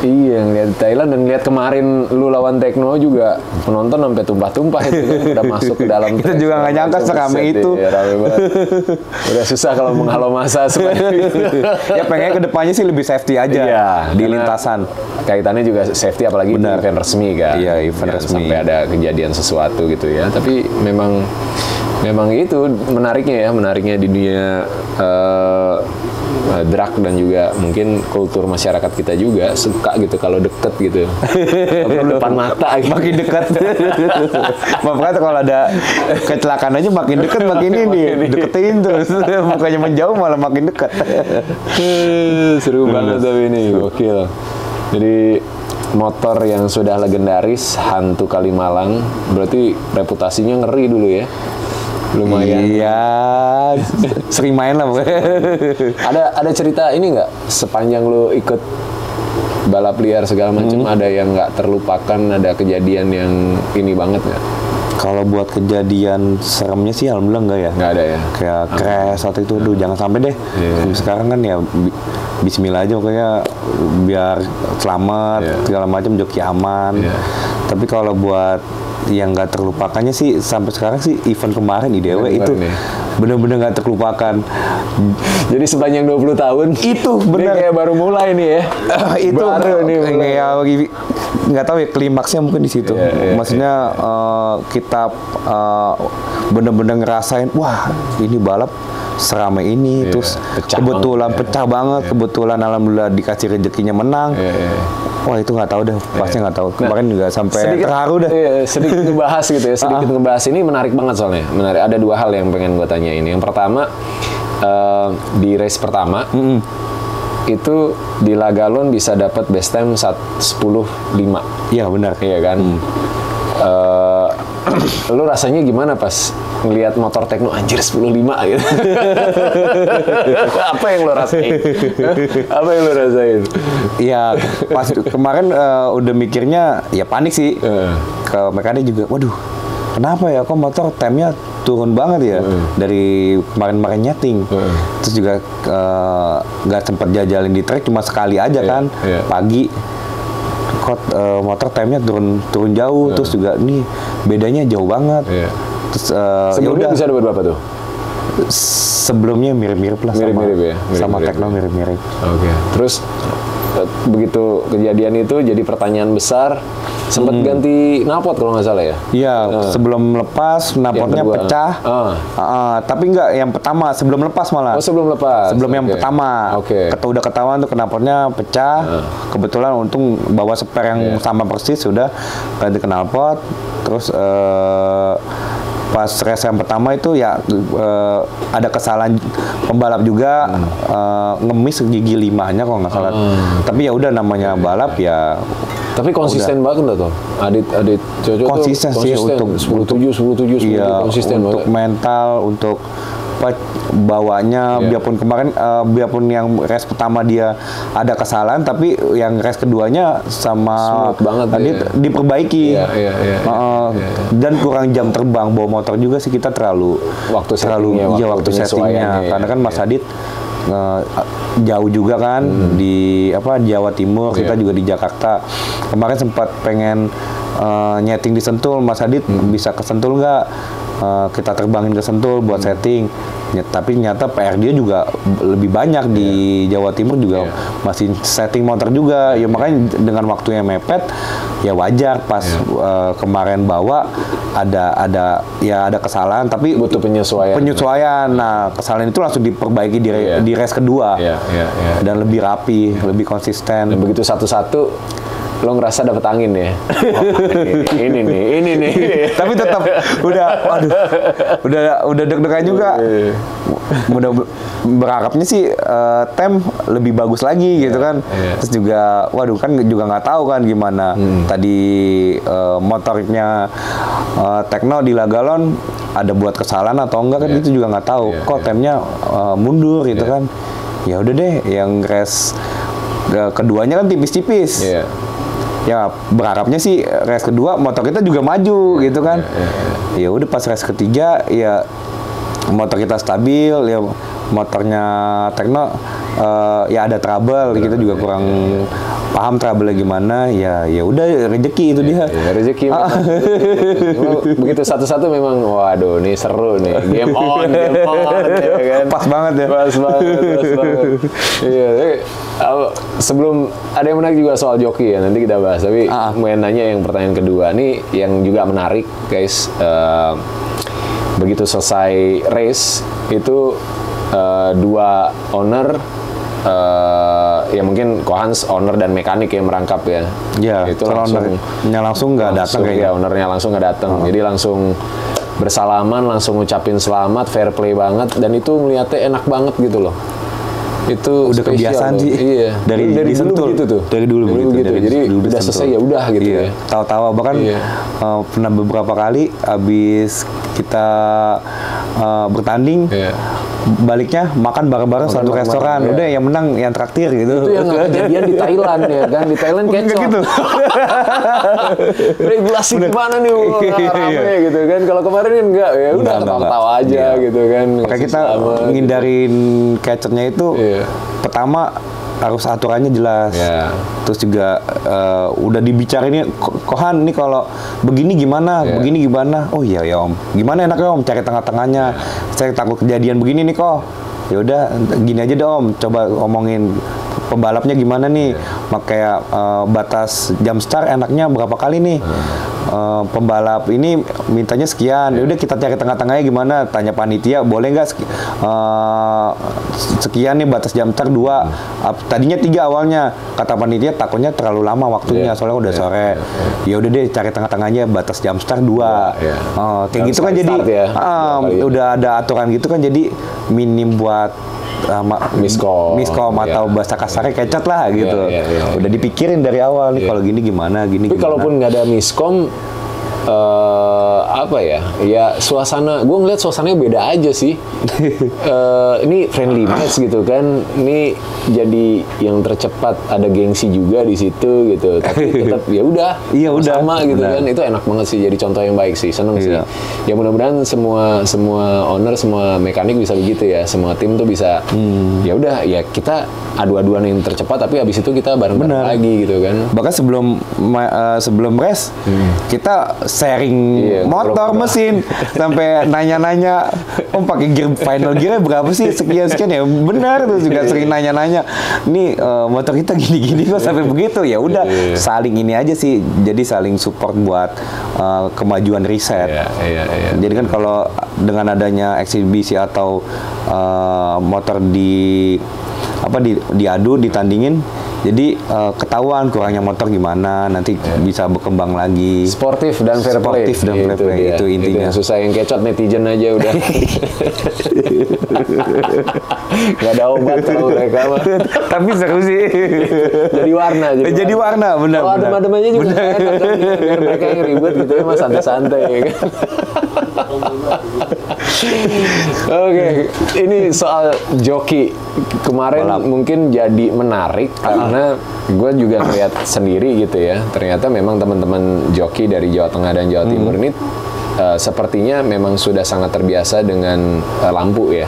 Iya, ngeliat Thailand dan ngeliat kemarin lu lawan Tekno juga penonton sampai tumpah-tumpah itu kan, udah masuk ke dalam. Kita juga nggak nyangka serame itu. Ya, rame banget. Udah susah kalau menghalau massa sebenarnya. Ya pengennya kedepannya sih lebih safety aja di lintasan. Kaitannya juga safety apalagi di event resmi kan. Iya, event resmi. Sampai ada kejadian sesuatu gitu ya. Tapi memang itu menariknya di dunia drag dan juga mungkin kultur masyarakat kita juga suka gitu kalau deket gitu. Depan mata gitu. Makin dekat. Makanya kalau ada kecelakaan aja makin dekat makin ini deketin terus. Bukannya menjauh malah makin dekat. Seru banget tapi ini gokil. Jadi motor yang sudah legendaris, hantu Kalimalang, berarti reputasinya ngeri dulu ya. Lumayan. Iya, sering main lah. Ada cerita ini nggak sepanjang lu ikut balap liar segala macam, ada yang nggak terlupakan, ada kejadian yang ini banget nggak? Kalau buat kejadian seremnya sih alhamdulillah enggak ya. Nggak ada ya? Kayak crash waktu itu, jangan sampai deh. Sekarang kan ya bismillah aja pokoknya biar selamat, segala macam, joki aman. Tapi kalau buat yang nggak terlupakannya sih sampai sekarang sih event kemarin IDW itu bener-bener nggak terlupakan. Jadi sepanjang 20 tahun itu bener kayak baru mulai nih ya. Itu baru nih mulai. nggak tahu ya klimaksnya mungkin di situ. Maksudnya kita bener-bener ngerasain, wah ini balap seramai ini, terus kebetulan pecah banget, kebetulan alhamdulillah dikasih rezekinya menang. Wah itu nggak tahu deh, pasti nggak tahu. Kemarin juga sampai terharu deh. Sedikit ngebahas gitu ya, sedikit ngebahas ini menarik banget soalnya. Menarik. Ada 2 hal yang pengen gue tanya ini. Yang pertama di race pertama. Itu di Lagalon bisa dapat best time 10.5. Iya benar. Iya kan. Lu rasanya gimana pas ngelihat motor Tekno anjir 10.5 gitu? Apa yang lo rasain? Apa yang lo rasain? Iya, pas kemarin udah mikirnya ya panik sih. Ke mekanik juga, waduh, kenapa ya kok motor time-nya turun banget ya dari kemarin nyeting. Terus juga nggak sempat jajalin di track, cuma sekali aja kan pagi. Kok motor time-nya turun jauh, terus juga nih bedanya jauh banget. Terus sebelumnya bisa dapat berapa tuh? Sebelumnya mirip-mirip lah, sama Tekno mirip-mirip. Oke. Terus begitu kejadian itu jadi pertanyaan besar. Sempat ganti knalpot kalau nggak salah ya? Iya, sebelum lepas knalpotnya pecah. Tapi nggak yang pertama, sebelum lepas malah. Oh, sebelum lepas. Sebelum yang pertama. Udah ketahuan tuh knalpotnya pecah. Kebetulan untung bawa spare yang sama persis, sudah ganti knalpot. Terus pas race yang pertama itu ya ada kesalahan pembalap juga, ngemis gigi 5-nya kalau nggak salah. Tapi ya udah namanya balap ya. Tapi konsisten banget tuh. Adit Jojo konsisten tuh sih untuk 10.7 iya, konsisten untuk banget. mental, untuk bawanya, biarpun kemarin biarpun yang race pertama dia ada kesalahan, tapi yang race keduanya sama Adit diperbaiki. Dan kurang jam terbang bawa motor juga sih, kita terlalu waktu settingnya karena kan Mas Adit jauh juga kan di Jawa Timur, kita juga di Jakarta. Kemarin sempat pengen nyeting di Sentul, Mas Adit bisa ke Sentul nggak? Kita terbangin ke Sentul buat setting. Tapi nyata PR dia juga lebih banyak di Jawa Timur juga masih setting motor juga. Ya makanya dengan waktu yang mepet ya wajar pas kemarin bawa ada kesalahan, tapi butuh penyesuaian. Nah, kesalahan itu langsung diperbaiki di race kedua. Dan lebih rapi, lebih konsisten. Dan begitu satu-satu lo ngerasa dapet angin ya. Ini nih. Tapi tetap udah deg-degan juga. Mudah berharapnya sih tem lebih bagus lagi gitu kan. Terus juga waduh kan juga nggak tahu kan gimana tadi motornya Tekno di Lagalon ada buat kesalahan atau enggak kan, itu juga nggak tahu. Kok temnya mundur gitu kan. Ya udah deh, yang race keduanya kan tipis-tipis. Ya berharapnya sih race kedua motor kita juga maju gitu kan. Ya udah pas race ketiga ya motor kita stabil, ya motornya Tekno ya ada trouble, kita juga kurang paham trouble gimana. Ya udah rezeki itu dia. Rezeki. Begitu satu-satu memang waduh nih seru nih. Game on ya kan. Pas banget ya. Pas banget. Iya, sebelum ada yang menarik juga soal joki ya, nanti kita bahas. Tapi mau nanya yang pertanyaan kedua nih yang juga menarik, guys. Begitu selesai race itu 2 owner, ya mungkin Kohans owner dan mekanik yang merangkap ya. Itu langsung nggak datang kayaknya. Ownernya langsung nggak datang. Jadi langsung bersalaman, langsung ngucapin selamat, fair play banget, dan itu melihatnya enak banget gitu loh. Itu udah kebiasaan sih. Iya. Dari Sentul gitu tuh. Dari dulu begitu. Jadi udah selesai ya udah gitu ya. Tahu-tahu bahkan pernah beberapa kali abis kita bertanding, baliknya makan bareng-bareng satu restoran. Udah yang menang yang traktir gitu. Itu yang kejadian di Thailand ya kan. Di Thailand kecok. Gitu. Regulasi gimana nih rame gitu kan. Kalau kemarin kan enggak ya udah ketawa aja gitu kan. Makanya kita ngindarin kecotnya itu pertama harus aturannya jelas. Terus juga udah dibicarain Kohan nih kalau begini gimana, begini gimana. Oh iya ya Om. Gimana enaknya Om, cari tengah-tengahnya. Saya takut kejadian begini nih kok. Ya udah gini aja deh Om, coba omongin pembalapnya gimana nih, kayak batas jam start enaknya berapa kali nih, pembalap ini mintanya sekian, udah kita cari tengah-tengahnya gimana, tanya panitia boleh nggak sekian nih batas jam start 2, tadinya 3 awalnya, kata panitia takutnya terlalu lama waktunya soalnya udah sore, ya udah deh cari tengah-tengahnya batas jam start 2, kayak gitu kan jadi udah ada aturan gitu kan jadi minim buat miskom atau bahasa kasarnya kecot lah gitu. Udah dipikirin dari awal nih kalau gini gimana, gini. Tapi kalaupun nggak ada miskom, apa ya? Ya suasana, gue ngeliat suasananya beda aja sih. Ini friendly match gitu kan. Ini jadi yang tercepat, ada gengsi juga di situ gitu. Tapi tetap ya udah, sama gitu kan. Itu enak banget sih. Jadi contoh yang baik sih. Seneng sih. Ya mudah-mudahan semua owner, semua mekanik bisa begitu ya. Semua tim tuh bisa. Ya udah, ya kita adu-aduan yang tercepat. Tapi habis itu kita bareng-bareng lagi gitu kan. Bahkan sebelum race kita sharing motor mesin sampai nanya-nanya pakai gear final gearnya berapa sih sekian ya benar tuh juga sering nanya-nanya nih motor kita gini-gini kok sampai begitu ya udah saling ini aja sih jadi saling support buat kemajuan riset. Jadi kan kalau dengan adanya eksibisi atau motor diadu ditandingin jadi ketahuan kurangnya motor gimana, nanti bisa berkembang lagi. Sportif dan fair play. Itu intinya. Itu yang susah, yang kecot netizen aja udah. Gak ada obat kalau mereka mah. Tapi seru sih. Jadi warna. Jadi warna, benar. Kalau adem-adem aja juga enak kan. Biar mereka yang ribet gitu ya, mas santai-santai ya kan. Oke, ini soal joki kemarin mungkin jadi menarik karena gue juga lihat sendiri gitu ya. Ternyata memang teman-teman joki dari Jawa Tengah dan Jawa Timur ini sepertinya memang sudah sangat terbiasa dengan lampu ya.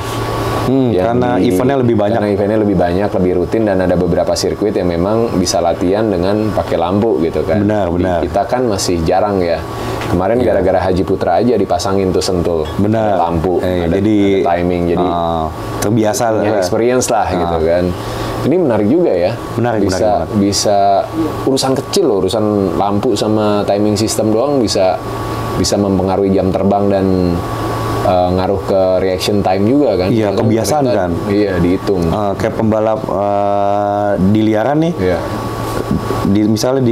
Karena eventnya lebih banyak. Karena eventnya lebih banyak, lebih rutin dan ada beberapa sirkuit yang memang bisa latihan dengan pakai lampu gitu kan. Benar. Kita kan masih jarang ya. Kemarin gara-gara Haji Putra aja dipasangin tuh Sentul. Benar. Lampu, ada timing, jadi terbiasa lah. Experience lah gitu kan. Ini menarik juga ya. Bisa urusan kecil loh, urusan lampu sama timing system doang bisa mempengaruhi jam terbang dan ngaruh ke reaction time juga kan. Iya, kebiasaan kan. Iya, dihitung. Kayak pembalap di liaran nih. Iya. Misalnya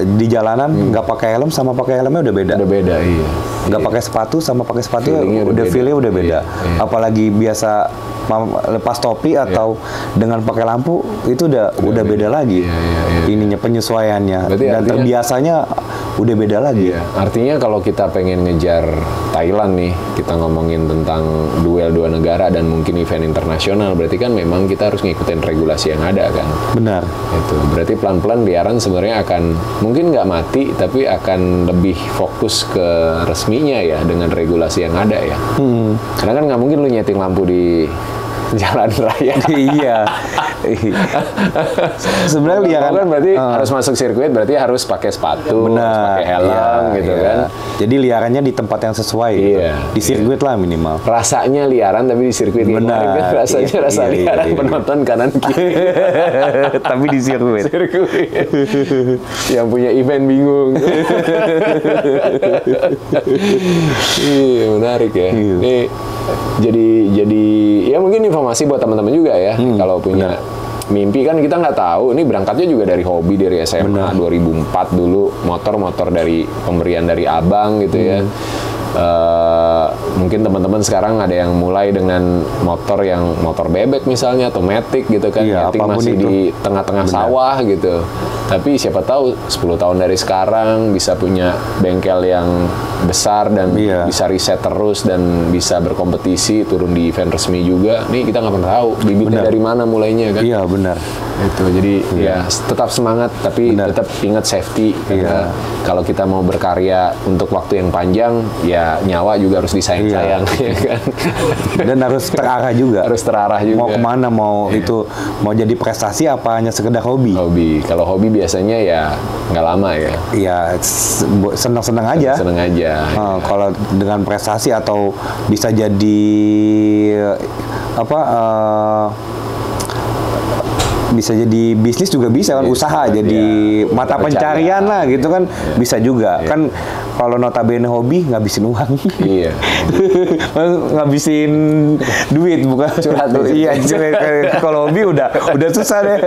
di jalanan nggak pakai helm sama pakai helmnya udah beda. Iya. Nggak pakai sepatu sama pakai sepatu feelnya udah beda. Apalagi biasa lepas topi atau dengan pakai lampu itu udah beda lagi. Ininya penyesuaiannya dan terbiasanya udah beda lagi. Artinya kalau kita pengen ngejar Thailand nih, kita ngomongin tentang duel dua negara dan mungkin event internasional, berarti kan memang kita harus ngikutin regulasi yang ada kan. Benar. Itu berarti pelan-pelan liaran sebenarnya akan mungkin nggak mati, tapi akan lebih fokus ke resminya ya dengan regulasi yang ada ya. Karena kan nggak mungkin lu nyeting lampu di jalan raya. Iya. Sebenarnya liaran kan berarti harus masuk sirkuit, berarti harus pakai sepatu, harus pakai helm gitu kan. Jadi liarannya di tempat yang sesuai. Di sirkuit lah minimal. Rasanya liaran tapi di sirkuit. Benar. Kan rasanya liaran penonton kanan kiri. Tapi di sirkuit. Yang punya event bingung. Iya, menarik ya. Ini jadi ya mungkin informasi buat teman-teman juga ya. Kalau punya mimpi kan kita nggak tahu. Ini berangkatnya juga dari hobi dari SMA. 2004 dulu motor dari pemberian dari abang gitu ya. Mungkin teman-teman sekarang ada yang mulai dengan motor bebek misalnya atau matic gitu kan. Matic masih di tengah-tengah sawah gitu. Tapi siapa tahu 10 tahun dari sekarang bisa punya bengkel yang besar dan bisa riset terus dan bisa berkompetisi, turun di event resmi juga. Nih kita nggak pernah tahu bibitnya dari mana mulainya kan. Iya benar. Itu jadi ya tetap semangat tapi tetap ingat safety karena kalau kita mau berkarya untuk waktu yang panjang ya nyawa juga harus disayang-sayang ya kan. Dan harus terarah juga. Harus terarah juga. Mau kemana, itu mau jadi prestasi apa hanya sekedar hobi? Hobi. Kalau hobi biasanya ya nggak lama ya. Iya, senang-senang aja. Senang aja. Kalau dengan prestasi atau bisa jadi bisa jadi bisnis juga bisa kan, usaha jadi mata pencarian lah gitu kan, bisa juga kan. Kalau notabene hobi ngabisin uang, Iya. ngabisin duit bukan Curhat. Iya, kalau hobi udah susah deh.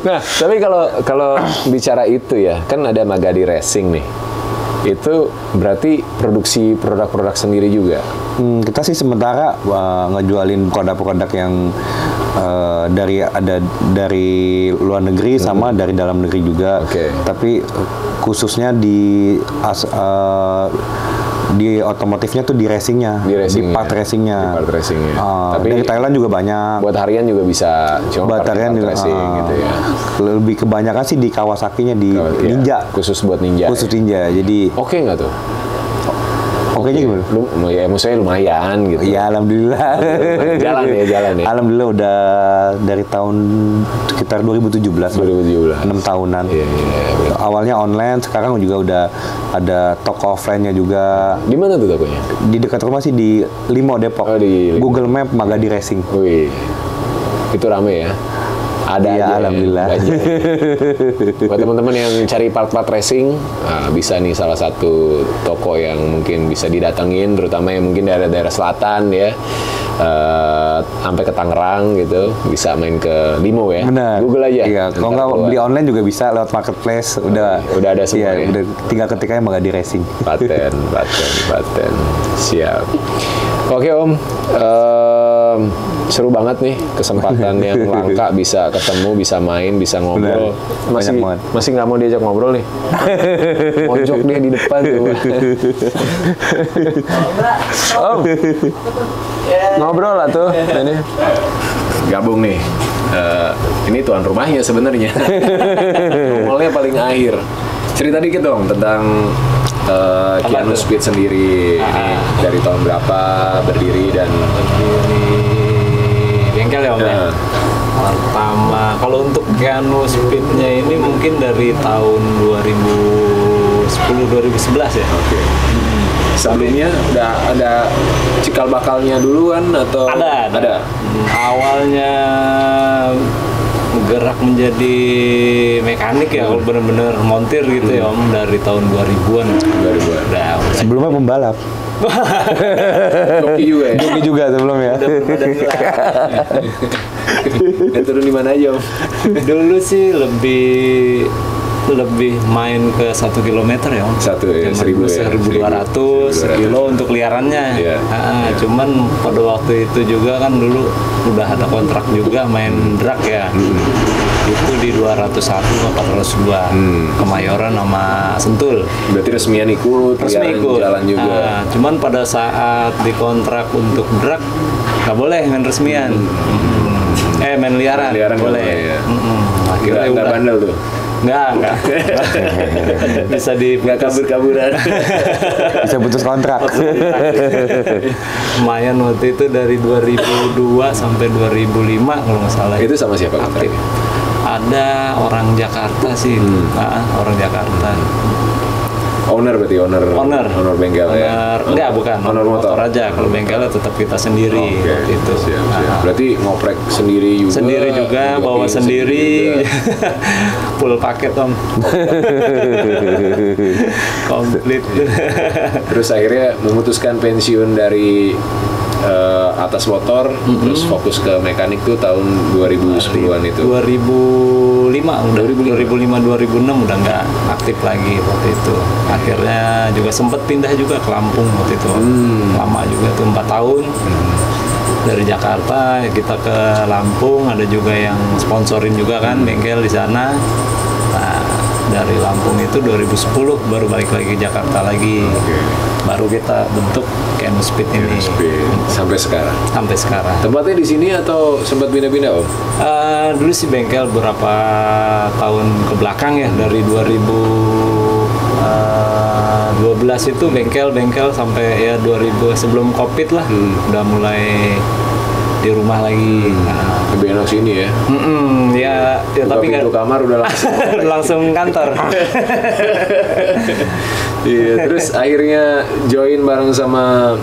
Nah, tapi kalau bicara itu ya, kan ada Magadi Racing nih. Itu berarti produksi produk-produk sendiri juga. Kita sih sementara ngejualin produk-produk yang dari luar negeri sama dari dalam negeri juga. Oke. Tapi khususnya di otomotifnya tuh di racingnya, di part racingnya. Tapi dari Thailand juga banyak. Buat harian juga bisa. Cuma Buat harian juga racing gitu ya. Lebih kebanyakan sih di Kawasaki-nya di Ninja. Khusus buat Ninja. Khusus Ninja. Jadi Oke nggak tuh? Oke-nya gimana? Ya maksudnya lumayan gitu. Iya, alhamdulillah. Jalan ya. Alhamdulillah udah dari tahun sekitar 2017. 2017. 6 tahunan. Iya. Awalnya online, sekarang juga udah ada toko offline-nya juga. Di mana tuh tokonya? Di dekat rumah sih di Limo Depok. Oh, di Limo. Google Map Magadi Racing. Wih. Itu rame ya. Ada Iya, aja. alhamdulillah. Buat teman-teman yang cari part-part racing, bisa nih salah satu toko yang mungkin bisa didatengin, terutama yang mungkin daerah-daerah selatan ya, sampai ke Tangerang gitu, bisa main ke Limo ya. Benar. Google aja. Iya, kalau nggak beli online juga bisa lewat marketplace. Udah ada semua. Iya, Ya? udah tinggal ketik aja Magadi Racing. Paten. Siap. Oke Om, seru banget nih kesempatan yang langka, bisa ketemu, bisa main, bisa ngobrol. Masih nggak mau diajak ngobrol nih? Mojok dia di depan tuh. Om, ngobrol lah tuh. Ini gabung nih. Ini tuan rumahnya sebenarnya. Ngomongnya paling akhir. Cerita dikit dong tentang Keanu Speed sendiri. Ini dari tahun berapa berdiri dan bengkel ya Om ya? Pertama, kalau untuk Keanu Speed-nya ini mungkin dari tahun 2010-2011 ya. Oke. Sebelumnya udah ada cikal bakalnya duluan atau? Ada. Awalnya gerak menjadi mekanik ya, kalau bener-bener montir gitu ya Om, dari tahun 2000-an. Udah. Sebelumnya pembalap. Joki juga ya? Joki juga sebelumnya. Dan turun di mana aja Om? Dulu sih lebih main ke 1 kilometer ya Om. 1.000 ya? 1.200 kilo untuk liarannya. Iya. Cuman pada waktu itu juga kan dulu udah ada kontrak juga main drag ya. Itu di 201 ke 402 Kemayoran sama Sentul. Berarti resmian ikut jalan juga. Cuman pada saat dikontrak untuk drag nggak boleh main resmian. Main liaran boleh. Ya. Akhirnya Nggak udah bandel tuh? Enggak. Bisa Nggak kabur-kaburan. Bisa putus kontrak. Lumayan waktu itu dari 2002 sampai 2005 kalau nggak salah. Itu sama siapa aktif? Ada orang Jakarta sih. Orang Jakarta. Owner berarti owner bengkel ya? Enggak, bukan. Owner motor aja. Kalau bengkelnya tetap kita sendiri. Oke, itu. Siap. Berarti ngoprek sendiri juga. Sendiri juga, bawa sendiri. Full paket Om. Komplit. Terus akhirnya memutuskan pensiun dari atas motor, terus fokus ke mekanik tuh tahun 2010-an itu. 2005 2006 udah nggak aktif lagi waktu itu. Akhirnya juga sempet pindah juga ke Lampung waktu itu. Lama juga tuh 4 tahun. Dari Jakarta kita ke Lampung, ada juga yang sponsorin juga kan bengkel di sana. Nah, dari Lampung itu 2010 baru balik lagi ke Jakarta lagi. Baru kita bentuk Keanu Speed ini. Sampai sekarang. Tempatnya di sini atau sempat pindah-pindah Om? Dulu sih bengkel beberapa tahun ke belakang ya, dari 2012 itu bengkel sampai ya 2000 sebelum Covid lah, udah mulai di rumah lagi. Lebih enak sini ya? Ya tapi pintu kamar udah langsung langsung kantor. Iya, terus akhirnya join bareng sama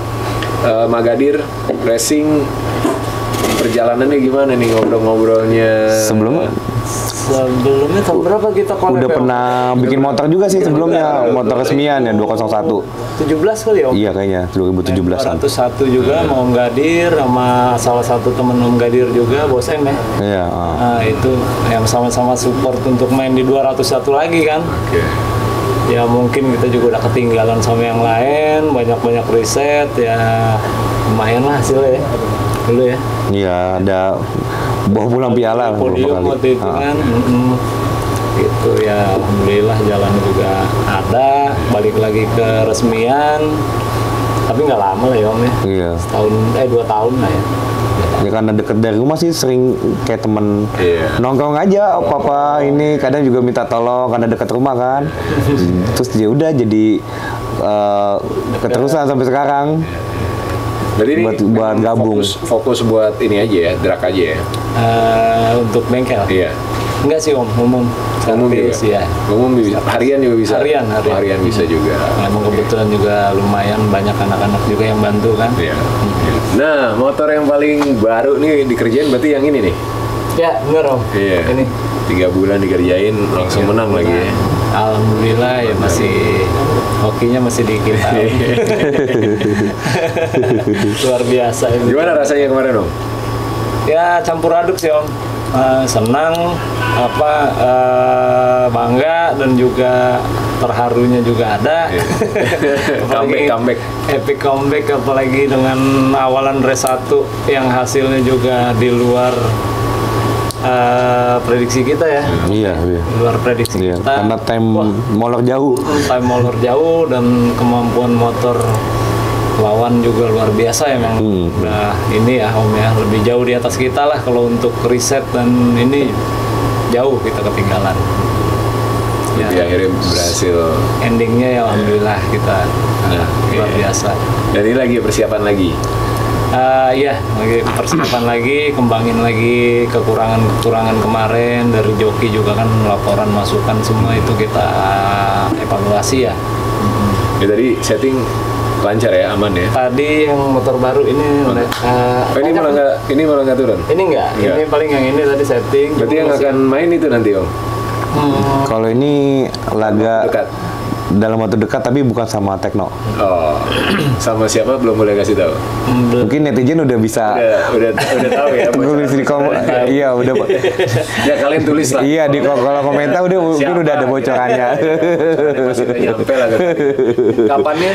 Magadir Racing perjalanannya gimana nih ngobrol-ngobrolnya? Sebelumnya tahun berapa kita collab? udah pernah bikin motor juga sih sebelumnya, motor resmian ya 201. 17 kali ya Om? Iya kayaknya 2017-an. 201 juga mau Om Gadir sama salah satu temen Om Gadir juga, Bos M ya. Iya. Nah, itu yang sama-sama support untuk main di 201 lagi kan. Oke. Ya mungkin kita juga udah ketinggalan sama yang lain, banyak-banyak riset ya, lumayan lah hasilnya ya dulu ya. Iya, ada bawa pulang piala lah beberapa Podium kali. waktu itu kan. Gitu ya, alhamdulillah jalan juga ada, balik lagi ke resmian, tapi nggak lama lah ya Om ya. Iya. Setahun, 2 tahun lah ya. Ya karena deket dari rumah sih sering kayak temen Iya. nongkrong aja, papa ini kadang juga minta tolong karena deket rumah kan. Terus ya udah jadi keterusan sampai sekarang. Berarti ini Buat gabung. fokus buat ini aja ya, drag aja ya. Untuk bengkel? Iya. Enggak sih Om, umum. Umum juga. Servis, ya. Umum bisa. Harian juga bisa. Harian. Harian bisa juga. Emang kebetulan juga lumayan banyak anak-anak juga yang bantu kan. Iya. Nah, motor yang paling baru nih dikerjain berarti yang ini nih. Ya, bener Om. Iya. Ini. 3 bulan dikerjain langsung menang lagi ya. Alhamdulillah ya masih hokinya masih di kita. Luar biasa ini. Gimana rasanya kemarin Om? Ya campur aduk sih Om. Senang, bangga dan juga terharunya juga ada. Apalagi Comeback. Epic comeback apalagi dengan awalan race 1 yang hasilnya juga di luar prediksi kita ya. Iya. Di luar prediksi Iya. kita. Karena time molor jauh. Time molor jauh dan kemampuan motor lawan juga luar biasa emang. Udah ini ya Om ya, lebih jauh di atas kita lah kalau untuk riset dan ini jauh kita ketinggalan. Ya, Jadi akhirnya berhasil. endingnya ya alhamdulillah kita luar biasa. Dan ini lagi persiapan lagi. Iya, lagi persiapan lagi, kembangin lagi kekurangan kemarin dari joki juga kan laporan masukan semua itu kita evaluasi ya. Ya tadi setting lancar ya, aman ya. Tadi yang motor baru ini Ini malah nggak turun. ini enggak, Enggak. ini paling yang ini tadi setting. Berarti yang akan main itu nanti Om. Kalau ini laga Dekat. dalam waktu dekat tapi bukan sama Tekno. Oh, sama siapa belum boleh kasih tahu. Mungkin netizen udah bisa Udah tahu ya. tulis di iya udah Ya kalian tulis lah. iya di kolom komentar udah mungkin Siapa? udah ada bocorannya. Masih udah nyampe lah. Kapannya?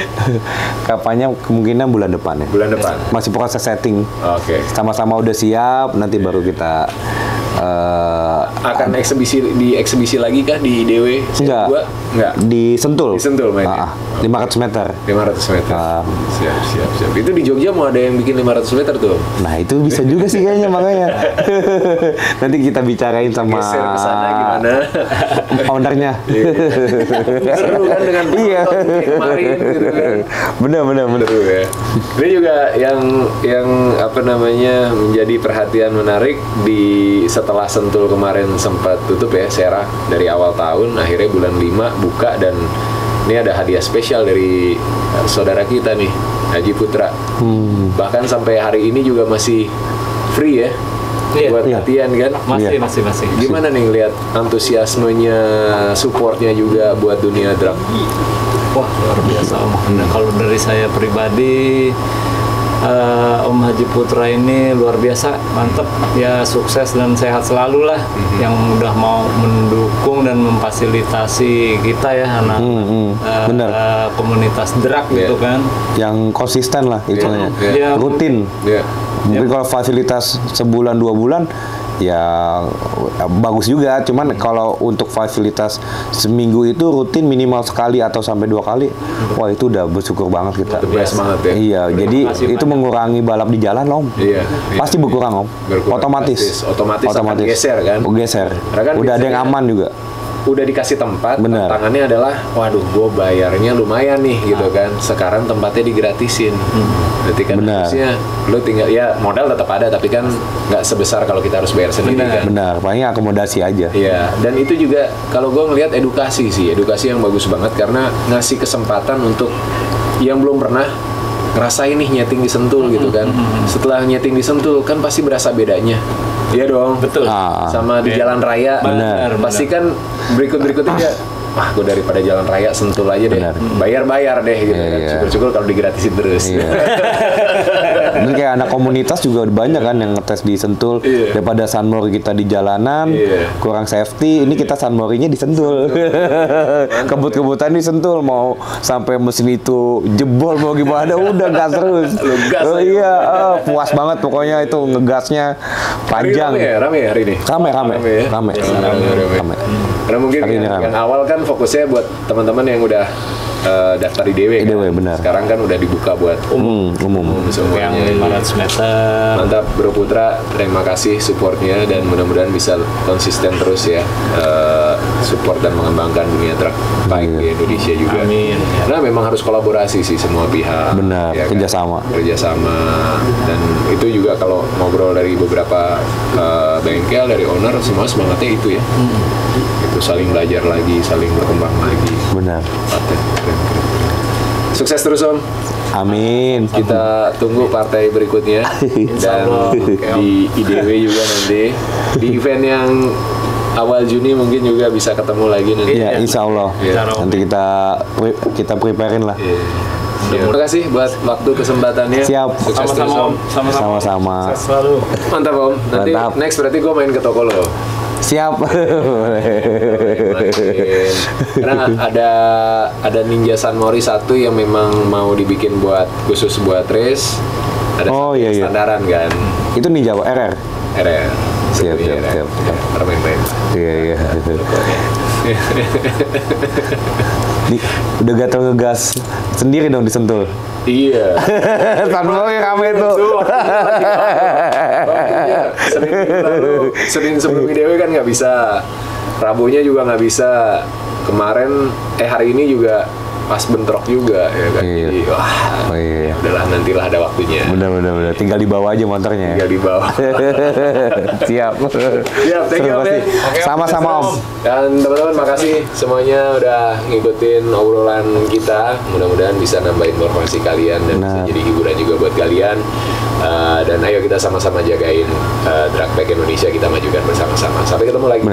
Kapannya kemungkinan bulan depan ya. Bulan depan. Masih proses setting. Oke. Sama-sama udah siap, nanti baru kita Akan eksibisi lagi kah di DW? enggak. Enggak. Di Sentul. Di Sentul mainnya. 500 meter. 500 meter. Ah. Siap. Itu di Jogja mau ada yang bikin 500 meter tuh. Nah, itu bisa juga sih kayaknya makanya. Nanti kita bicarain sama Geser ke sana gimana? foundernya. Seru kan dengan Iya. penonton kemarin gitu kan. Bener. Seru ya. Ini juga yang apa namanya menjadi perhatian menarik setelah Sentul kemarin sempat tutup ya Serah dari awal tahun, akhirnya bulan 5 buka dan ini ada hadiah spesial dari saudara kita nih Haji Putra. Bahkan sampai hari ini juga masih free ya. Iya. Buat latihan kan. Masih. Gimana nih ngelihat antusiasmenya, supportnya juga buat dunia drag? Wah luar biasa Om. Nah, kalau dari saya pribadi Om Haji Putra ini luar biasa, mantep ya, sukses dan sehat selalu lah, yang udah mau mendukung dan memfasilitasi kita ya anak Bener. komunitas drag gitu kan. Yang konsisten lah istilahnya. Iya. Rutin. Ya. Mungkin kalau fasilitas sebulan 2 bulan ya bagus juga, cuman kalau untuk fasilitas seminggu itu rutin minimal sekali atau sampai 2 kali, wah itu udah bersyukur banget kita. The best banget ya. Iya, jadi kasih itu mengurangi balap di jalan Om. Iya. Pasti berkurang Om. Berkurang, Otomatis. pasti. Otomatis akan geser, kan? Geser. Karena kan Udah ada yang biasanya- aman juga. Udah dikasih tempat, Bener. tantangannya adalah, waduh, gue bayarnya lumayan nih, gitu kan. Sekarang tempatnya digratisin. Berarti kan Bener. harusnya lo tinggal, ya modal tetap ada, tapi kan nggak sebesar kalau kita harus bayar sendiri kan. Benar, paling akomodasi aja. Iya, dan itu juga kalau gue ngelihat edukasi yang bagus banget karena ngasih kesempatan untuk yang belum pernah ngerasain nih nyeting di Sentul gitu kan. Setelah nyeting di Sentul kan pasti berasa bedanya. Iya dong. Betul. Sama di jalan raya. Benar, Pasti kan berikut-berikutnya dia, wah gue daripada jalan raya Sentul aja deh. Bayar-bayar deh gitu kan. Syukur-syukur kalau digratisin terus. Dan kayak anak komunitas juga banyak kan yang ngetes di Sentul. Daripada Sunmori kita di jalanan kurang safety, ini kita Sunmorinya di Sentul. Kebut-kebutan di Sentul, mau sampai mesin itu jebol mau gimana udah gas terus. Iya, puas banget pokoknya itu ngegasnya panjang. Rame ya hari ini. Rame. Karena mungkin yang awal kan fokusnya buat teman-teman yang udah daftar IDW kan. Benar. Sekarang kan udah dibuka buat umum Yang semuanya. 500 meter. Mantap Bro Putra, terima kasih supportnya dan mudah-mudahan bisa konsisten terus ya support dan mengembangkan dunia truk baik di Indonesia juga. Amin. Nah memang harus kolaborasi sih semua pihak. Benar, ya kan? kerjasama. Dan itu juga kalau ngobrol dari beberapa bengkel, dari owner, semua semangatnya itu ya. Itu saling belajar lagi, saling berkembang lagi. Benar. Keren. Sukses terus Om. Amin. Kita tunggu partai berikutnya dan di IDW juga nanti di event yang awal Juni mungkin juga bisa ketemu lagi nanti. Iya, insya Allah. Nanti kita preparein lah. Terima kasih buat waktu kesempatannya. Siap. Sukses terus Om. Sama-sama. Selalu. Mantap Om. Nanti next berarti gue main ke toko lo. Siap. Karena ada Ninja Sunmori 1 yang memang mau dibikin khusus buat race. Ada standaran kan. Itu Ninja RR. RR. Siap. Main-main. Iya. Nih, udah gatel ngegas sendiri dong disentul. Iya. Sunmori rame tuh. Senin sebelum IDW kan nggak bisa. Rabunya juga nggak bisa. Kemarin hari ini juga pas bentrok juga ya kan. Jadi udahlah nantilah ada waktunya. Bener. Tinggal dibawa aja motornya. Tinggal dibawa. Siap. Thank you Om. Sama-sama Om. Dan teman-teman makasih semuanya udah ngikutin obrolan kita. Mudah-mudahan bisa nambah informasi kalian dan bisa jadi hiburan juga buat kalian. Dan ayo kita sama-sama jagain Drag Pack Indonesia, kita majukan bersama-sama. Sampai ketemu lagi.